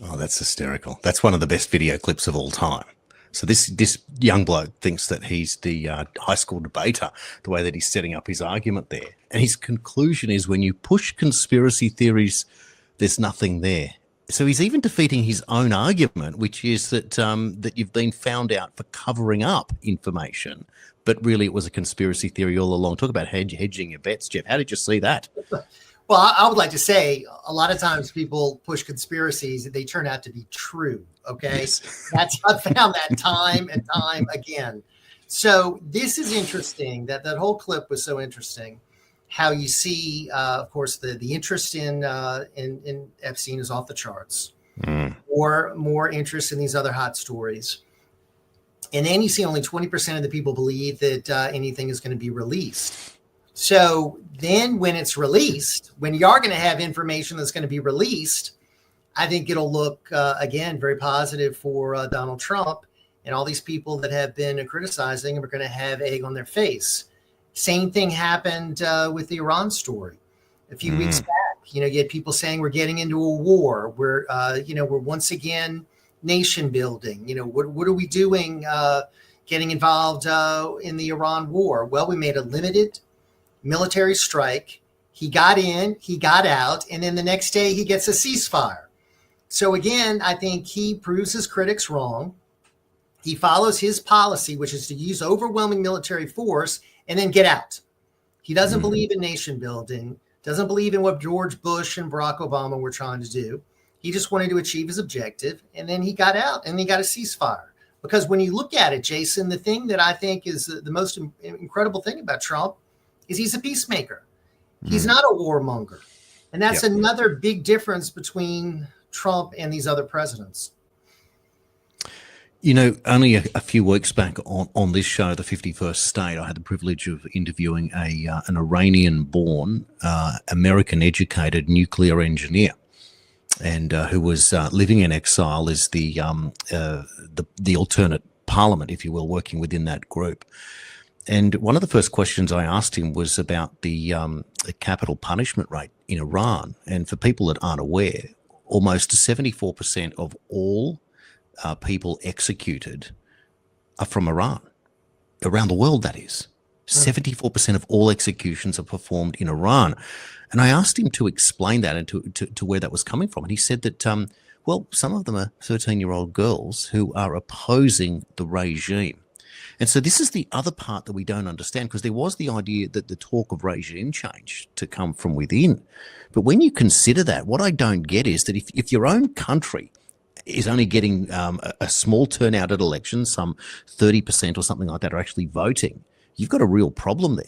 Oh, that's hysterical. That's one of the best video clips of all time. So this young bloke thinks that he's the high school debater, the way that he's setting up his argument there. And his conclusion is when you push conspiracy theories, there's nothing there. So he's even defeating his own argument, which is that that you've been found out for covering up information, but really it was a conspiracy theory all along. Talk about hedging your bets, Jeff. How did you see that? Well, I would like to say a lot of times people push conspiracies and they turn out to be true. Okay. Yes. I've found that time and time again. So this is interesting. That whole clip was so interesting. How you see, of course, the interest in Epstein is off the charts, or more interest in these other hot stories. And then you see only 20% of the people believe that anything is going to be released. So then when it's released, when you are going to have information that's going to be released, I think it'll look, again, very positive for Donald Trump, and all these people that have been criticizing him are going to have egg on their face. Same thing happened with the Iran story a few weeks back. You had people saying we're getting into a war. We're once again nation building. What are we doing getting involved in the Iran war? Well, we made a limited military strike. He got in, he got out, and then the next day he gets a ceasefire. So again, I think he proves his critics wrong. He follows his policy, which is to use overwhelming military force and then get out. He doesn't believe in nation building, doesn't believe in what George Bush and Barack Obama were trying to do. He just wanted to achieve his objective, and then he got out and he got a ceasefire. Because when you look at it, Jason, the thing that I think is the most incredible thing about Trump is he's a peacemaker. He's not a warmonger. And that's another big difference between Trump and these other presidents. Only a few weeks back on this show, The 51st State, I had the privilege of interviewing an Iranian-born, American-educated nuclear engineer, and who was living in exile as the alternate parliament, if you will, working within that group. And one of the first questions I asked him was about the capital punishment rate in Iran. And for people that aren't aware, almost 74% of all people executed are from Iran, around the world, that is. 74% of all executions are performed in Iran. And I asked him to explain that and to where that was coming from. And he said that, some of them are 13-year-old girls who are opposing the regime. And so this is the other part that we don't understand, because there was the idea that the talk of regime change to come from within. But when you consider that, what I don't get is that if your own country is only getting a small turnout at elections, some 30% or something like that are actually voting, you've got a real problem there.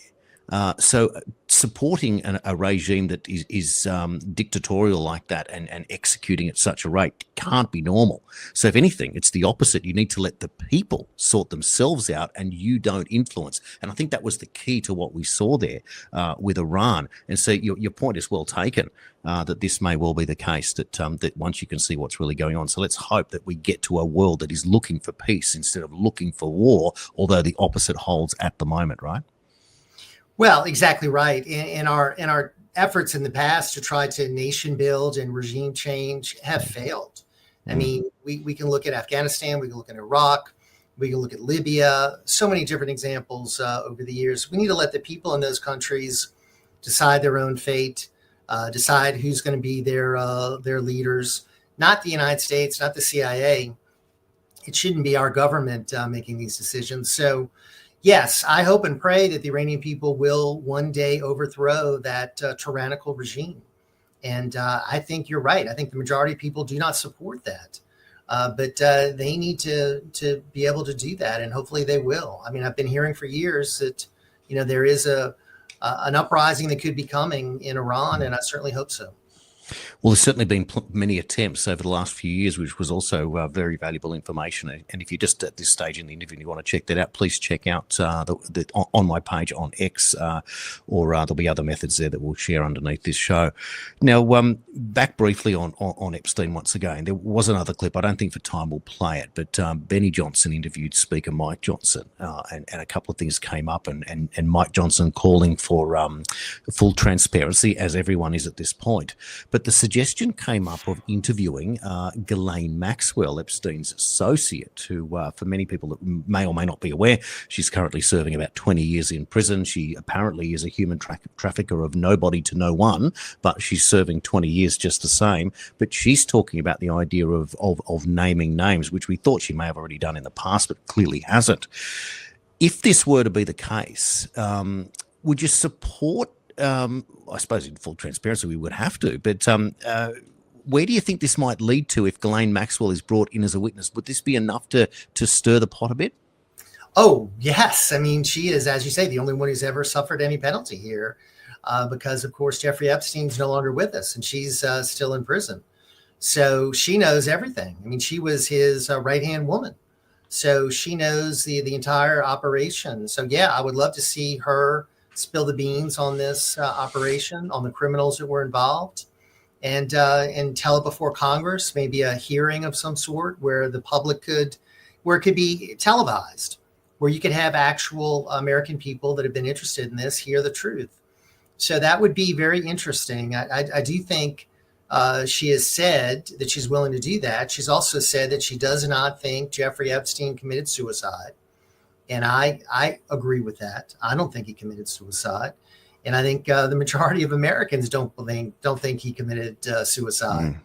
So supporting a regime that is dictatorial like that and executing at such a rate can't be normal. So if anything, it's the opposite. You need to let the people sort themselves out and you don't influence. And I think that was the key to what we saw there with Iran. And so your point is well taken, that this may well be the case, that once you can see what's really going on. So let's hope that we get to a world that is looking for peace instead of looking for war, although the opposite holds at the moment, right? Well, exactly right. In our efforts in the past to try to nation build and regime change have failed. I mean, we can look at Afghanistan, we can look at Iraq, we can look at Libya, so many different examples over the years. We need to let the people in those countries decide their own fate, decide who's going to be their leaders, not the United States, not the CIA. It shouldn't be our government making these decisions. So, yes, I hope and pray that the Iranian people will one day overthrow that tyrannical regime. And I think you're right. I think the majority of people do not support that. But they need to be able to do that. And hopefully they will. I mean, I've been hearing for years that, there is an uprising that could be coming in Iran. And I certainly hope so. Well, there's certainly been many attempts over the last few years, which was also very valuable information. And if you're just at this stage in the interview and you want to check that out, please check out on my page on X, or there'll be other methods there that we'll share underneath this show. Now, back briefly on Epstein once again, there was another clip. I don't think for time we'll play it, but Benny Johnson interviewed Speaker Mike Johnson, and a couple of things came up, and Mike Johnson calling for full transparency, as everyone is at this point. But the suggestion came up of interviewing Ghislaine Maxwell, Epstein's associate, who, for many people that may or may not be aware, she's currently serving about 20 years in prison. She apparently is a human trafficker of nobody to no one, but she's serving 20 years just the same. But she's talking about the idea of naming names, which we thought she may have already done in the past, but clearly hasn't. If this were to be the case, would you support, I suppose in full transparency we would have to, but where do you think this might lead to if Ghislaine Maxwell is brought in as a witness? Would this be enough to stir the pot a bit? Oh, yes. I mean, she is, as you say, the only one who's ever suffered any penalty here because, of course, Jeffrey Epstein's no longer with us and she's still in prison. So she knows everything. I mean, she was his right-hand woman. So she knows the entire operation. So, yeah, I would love to see her spill the beans on this operation, on the criminals that were involved, and tell it before Congress, maybe a hearing of some sort where the public where it could be televised, where you could have actual American people that have been interested in this hear the truth. So that would be very interesting. I do think she has said that she's willing to do that. She's also said that she does not think Jeffrey Epstein committed suicide. And I agree with that. I don't think he committed suicide. And I think the majority of Americans don't think he committed suicide.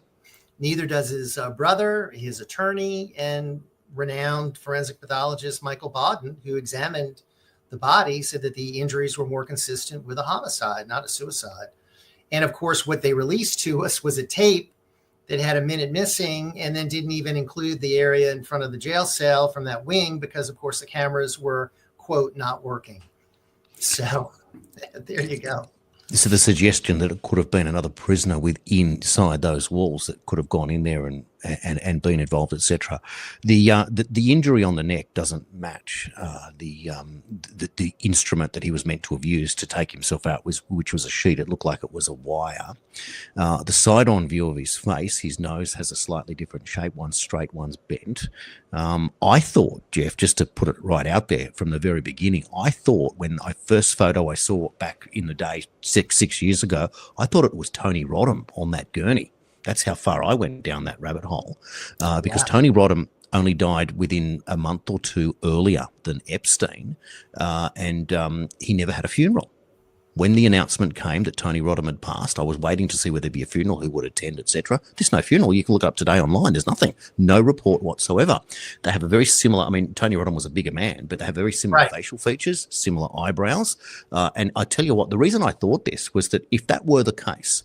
Neither does his brother, his attorney, and renowned forensic pathologist Michael Baden, who examined the body, said that the injuries were more consistent with a homicide, not a suicide. And of course, what they released to us was a tape that had a minute missing and then didn't even include the area in front of the jail cell from that wing because, of course, the cameras were, quote, not working. So there you go. So the suggestion that it could have been another prisoner inside those walls that could have gone in there and been involved, etc. The injury on the neck doesn't match the instrument that he was meant to have used to take himself out, which was a sheet. It looked like it was a wire. The side-on view of his face, his nose has a slightly different shape. One's straight, one's bent. I thought, Jeff, just to put it right out there from the very beginning, I thought when first photo I saw back in the day, six years ago, I thought it was Tony Rodham on that gurney. That's how far I went down that rabbit hole, because Tony Rodham only died within a month or two earlier than Epstein, and he never had a funeral. When the announcement came that Tony Rodham had passed, I was waiting to see whether there'd be a funeral, who would attend, etc. There's no funeral. You can look up today online. There's nothing. No report whatsoever. They have a very similar, I mean, Tony Rodham was a bigger man, but they have very similar facial features, similar eyebrows. And I tell you what, the reason I thought this was that if that were the case,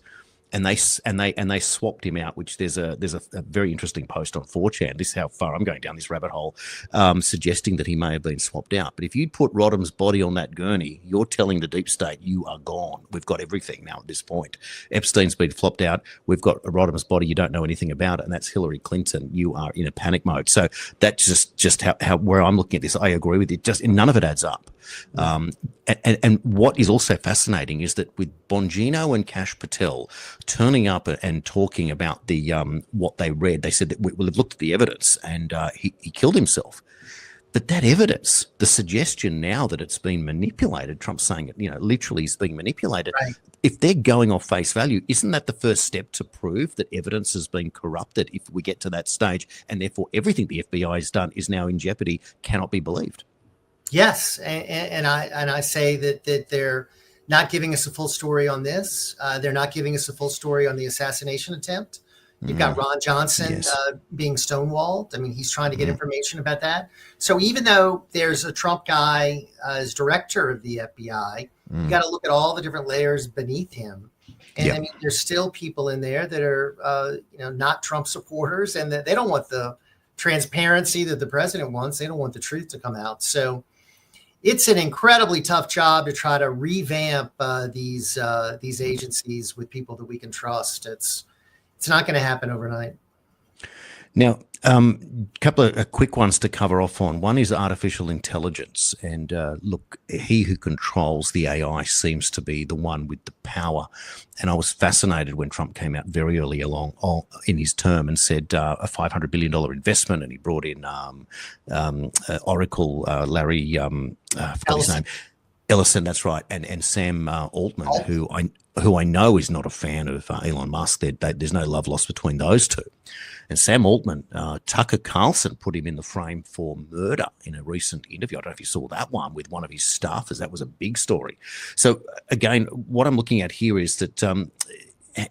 and they swapped him out. Which there's a very interesting post on 4chan. This is how far I'm going down this rabbit hole, suggesting that he may have been swapped out. But if you put Rodham's body on that gurney, you're telling the deep state you are gone. We've got everything now at this point. Epstein's been flopped out. We've got Rodham's body. You don't know anything about it, and that's Hillary Clinton. You are in a panic mode. So that's just how where I'm looking at this. I agree with you. Just none of it adds up. And what is also fascinating is that with Bongino and Kash Patel turning up and talking about the what they read, they said that we'll have looked at the evidence and he killed himself. But that evidence, the suggestion now that it's been manipulated, Trump's saying it, literally is being manipulated. Right. If they're going off face value, isn't that the first step to prove that evidence has been corrupted if we get to that stage, and therefore everything the FBI has done is now in jeopardy, cannot be believed? Yes, and I say that they're not giving us a full story on this. They're not giving us a full story on the assassination attempt. You've got Ron Johnson being stonewalled. I mean, he's trying to get information about that. So even though there's a Trump guy as director of the FBI, you got to look at all the different layers beneath him. And I mean, there's still people in there that are, not Trump supporters, and that they don't want the transparency that the president wants. They don't want the truth to come out. So it's an incredibly tough job to try to revamp these agencies with people that we can trust. It's not going to happen overnight. Now, a couple of quick ones to cover off on. One is artificial intelligence. And look, he who controls the AI seems to be the one with the power. And I was fascinated when Trump came out very early along in his term and said a $500 billion investment. And he brought in Oracle, Larry, I forgot his name. Ellison, that's right, and Sam Altman, who I know is not a fan of Elon Musk. There's no love lost between those two. And Sam Altman, Tucker Carlson put him in the frame for murder in a recent interview. I don't know if you saw that one with one of his staffers. That was a big story. So again, what I'm looking at here is that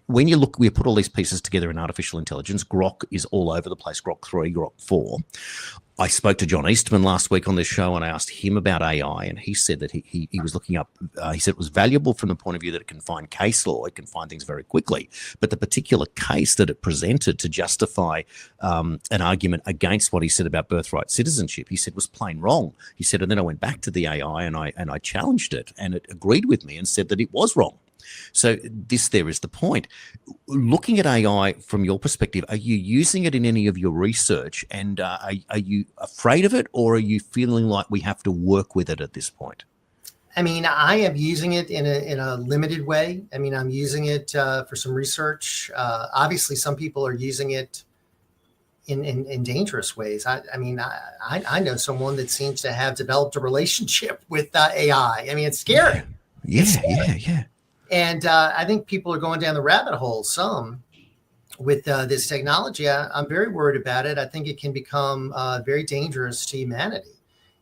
when you look, we put all these pieces together in artificial intelligence. Grok is all over the place. Grok 3, Grok 4. I spoke to John Eastman last week on this show, and I asked him about AI, and he said that he was looking up. He said it was valuable from the point of view that it can find case law, it can find things very quickly, but the particular case that it presented to justify an argument against what he said about birthright citizenship, he said was plain wrong. He said, and then I went back to the AI and I challenged it, and it agreed with me and said that it was wrong. So there is the point. Looking at AI from your perspective, are you using it in any of your research, and are you afraid of it, or are you feeling like we have to work with it at this point? I mean, I am using it in a limited way. I mean, I'm using it for some research. Obviously, some people are using it in dangerous ways. I know someone that seems to have developed a relationship with AI. I mean, it's scary. Yeah. And I think people are going down the rabbit hole some with this technology. I'm very worried about it. I think it can become very dangerous to humanity.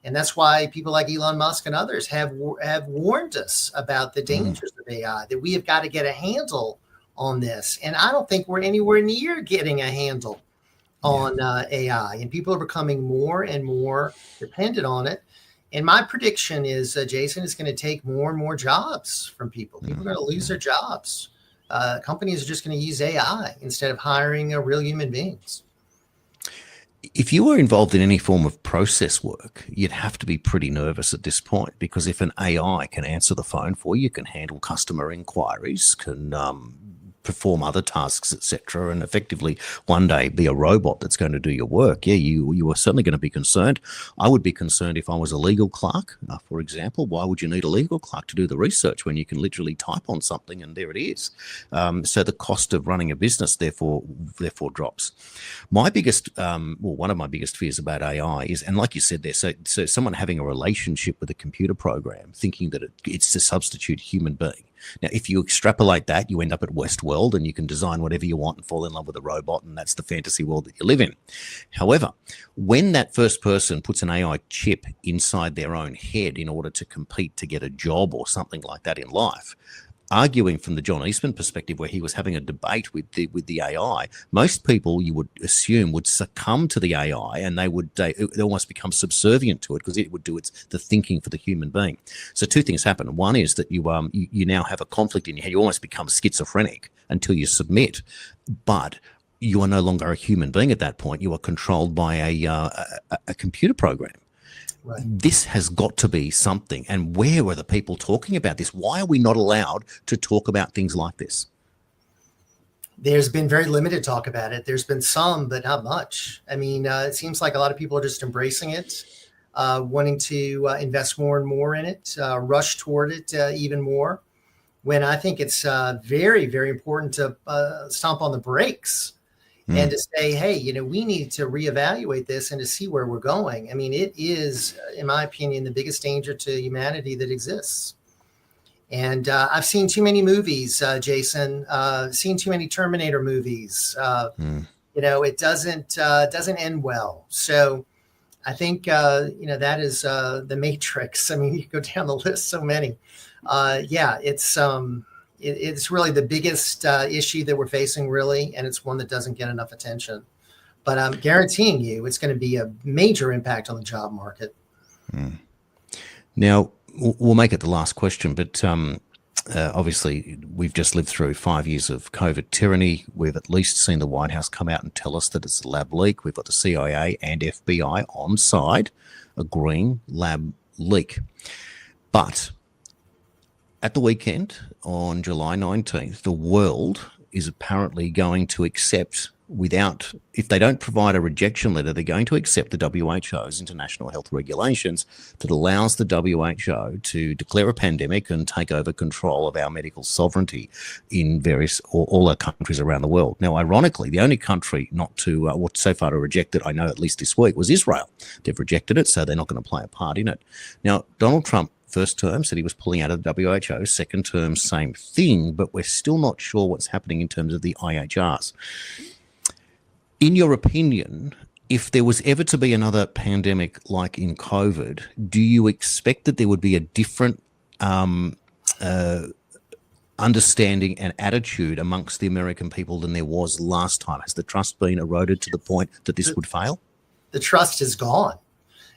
And that's why people like Elon Musk and others have warned us about the dangers of AI, that we have got to get a handle on this. And I don't think we're anywhere near getting a handle on AI. And people are becoming more and more dependent on it. And my prediction is, Jason, is going to take more and more jobs from people. People are going to lose their jobs. Companies are just going to use AI instead of hiring real human beings. If you were involved in any form of process work, you'd have to be pretty nervous at this point, because if an AI can answer the phone for you, can handle customer inquiries, can perform other tasks, etc., and effectively one day be a robot that's going to do your work, you are certainly going to be concerned. I would be concerned if I was a legal clerk, for example. Why would you need a legal clerk to do the research when you can literally type on something and there it is? So the cost of running a business therefore drops. My biggest, one of my biggest fears about AI is, and like you said there, so someone having a relationship with a computer program, thinking that it's to substitute human being. Now, if you extrapolate that, you end up at Westworld and you can design whatever you want and fall in love with a robot, and that's the fantasy world that you live in. However, when that first person puts an AI chip inside their own head in order to compete to get a job or something like that in life, arguing from the John Eastman perspective, where he was having a debate with the AI, most people you would assume would succumb to the AI, and they almost become subservient to it because it would do the thinking for the human being. So two things happen. One is that you now have a conflict in your head. You almost become schizophrenic until you submit, but you are no longer a human being at that point. You are controlled by a computer program. Right. This has got to be something. And where are the people talking about this? Why are we not allowed to talk about things like this? There's been very limited talk about it. There's been some, but not much. I mean, it seems like a lot of people are just embracing it, wanting to invest more and more in it, rush toward it even more, when I think it's very, very important to stomp on the brakes and to say, hey, we need to reevaluate this and to see where we're going. I mean, it is, in my opinion, the biggest danger to humanity that exists. And I've seen too many movies, Jason, seen too many Terminator movies. It doesn't end well. So I think, that is the Matrix. I mean, you go down the list, so many. It's really the biggest issue that we're facing, really, and it's one that doesn't get enough attention. But I'm guaranteeing you it's going to be a major impact on the job market. Now, we'll make it the last question, but obviously we've just lived through 5 years of COVID tyranny. We've at least seen the White House come out and tell us that it's a lab leak. We've got the CIA and FBI on side agreeing lab leak. But at the weekend, on July 19th, the world is apparently going to accept, if they don't provide a rejection letter, they're going to accept the WHO's international health regulations that allows the WHO to declare a pandemic and take over control of our medical sovereignty in all our countries around the world. Now, ironically, the only country not to, so far to reject it, I know at least this week, was Israel. They've rejected it, so they're not going to play a part in it. Now, Donald Trump, first term, said he was pulling out of the WHO. Second term, same thing, but we're still not sure what's happening in terms of the IHRs. In your opinion, if there was ever to be another pandemic like in COVID, do you expect that there would be a different understanding and attitude amongst the American people than there was last time? Has the trust been eroded to the point that this would fail? The trust is gone.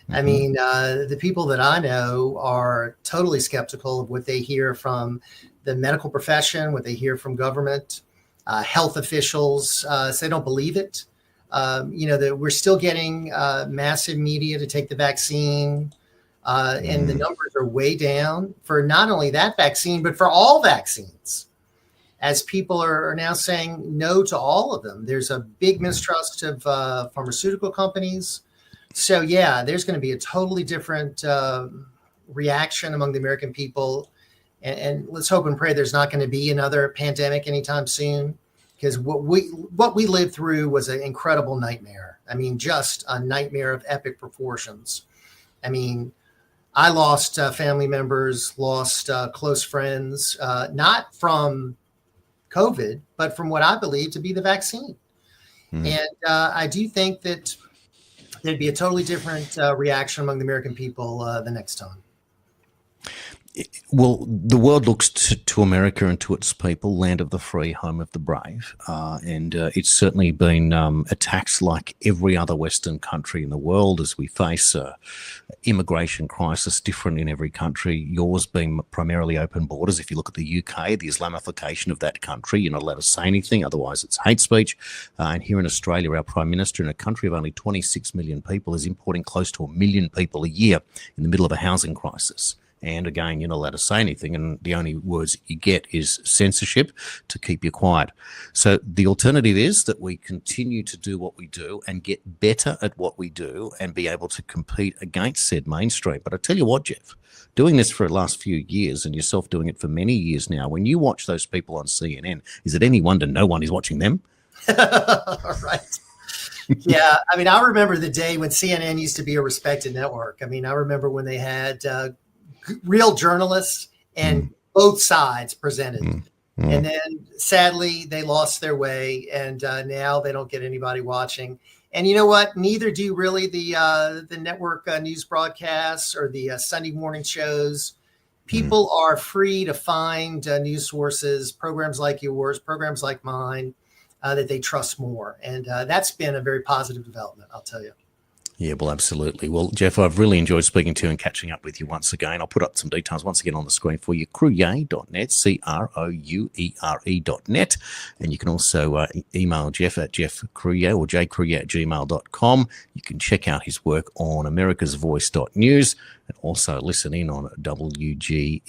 I mean, the people that I know are totally skeptical of what they hear from the medical profession, what they hear from government, health officials. So they don't believe it. That we're still getting massive media to take the vaccine, and the numbers are way down for not only that vaccine, but for all vaccines, as people are now saying no to all of them. There's a big mistrust of pharmaceutical companies. So, yeah, there's going to be a totally different reaction among the American people. And let's hope and pray there's not going to be another pandemic anytime soon, because what we lived through was an incredible nightmare. I mean, just a nightmare of epic proportions. I mean, I lost family members, lost close friends, not from COVID, but from what I believe to be the vaccine. And I do think that there'd be a totally different reaction among the American people the next time. Well, the world looks to America and to its people, land of the free, home of the brave. And it's certainly been attacked like every other Western country in the world as we face immigration crisis, different in every country. Yours being primarily open borders. If you look at the UK, the Islamification of that country, you're not allowed to say anything, otherwise it's hate speech. And here in Australia, our Prime Minister, in a country of only 26 million people, is importing close to 1 million people a year in the middle of a housing crisis. And again, you're not allowed to say anything, and the only words you get is censorship to keep you quiet. So the alternative is that we continue to do what we do and get better at what we do and be able to compete against said mainstream. But I tell you what, Jeff, doing this for the last few years and yourself doing it for many years now, when you watch those people on CNN, is it any wonder no one is watching them? All right. Yeah, I mean, I remember the day when CNN used to be a respected network. I mean, I remember when they had real journalists and both sides presented. And then sadly, they lost their way, and now they don't get anybody watching. And you know what? Neither do really the network news broadcasts or the Sunday morning shows. People are free to find news sources, programs like yours, programs like mine, that they trust more. And that's been a very positive development, I'll tell you. Yeah, well, absolutely. Well, Jeff, I've really enjoyed speaking to you and catching up with you once again. I'll put up some details once again on the screen for you, Crouere.net, Crouere.net. And you can also email Jeff at jeffcrouere or jcrouere@gmail.com. You can check out his work on americasvoice.news and also listen in on WGSO.com.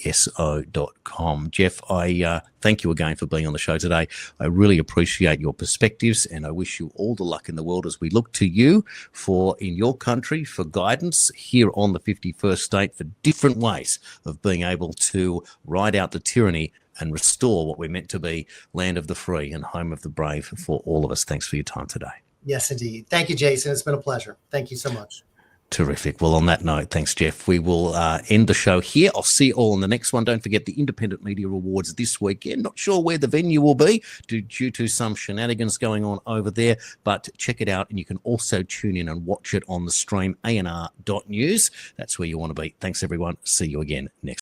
Jeff, I thank you again for being on the show today. I really appreciate your perspectives, and I wish you all the luck in the world as we look to you for, in your country, for guidance here on the 51st state for different ways of being able to ride out the tyranny and restore what we're meant to be, land of the free and home of the brave for all of us. Thanks for your time today. Yes, indeed. Thank you, Jason. It's been a pleasure. Thank you so much. Terrific. Well, on that note, thanks, Jeff. We will end the show here. I'll see you all in the next one. Don't forget the Independent Media Awards this weekend. Not sure where the venue will be due to some shenanigans going on over there, but check it out. And you can also tune in and watch it on the stream, anr.news. That's where you want to be. Thanks, everyone. See you again next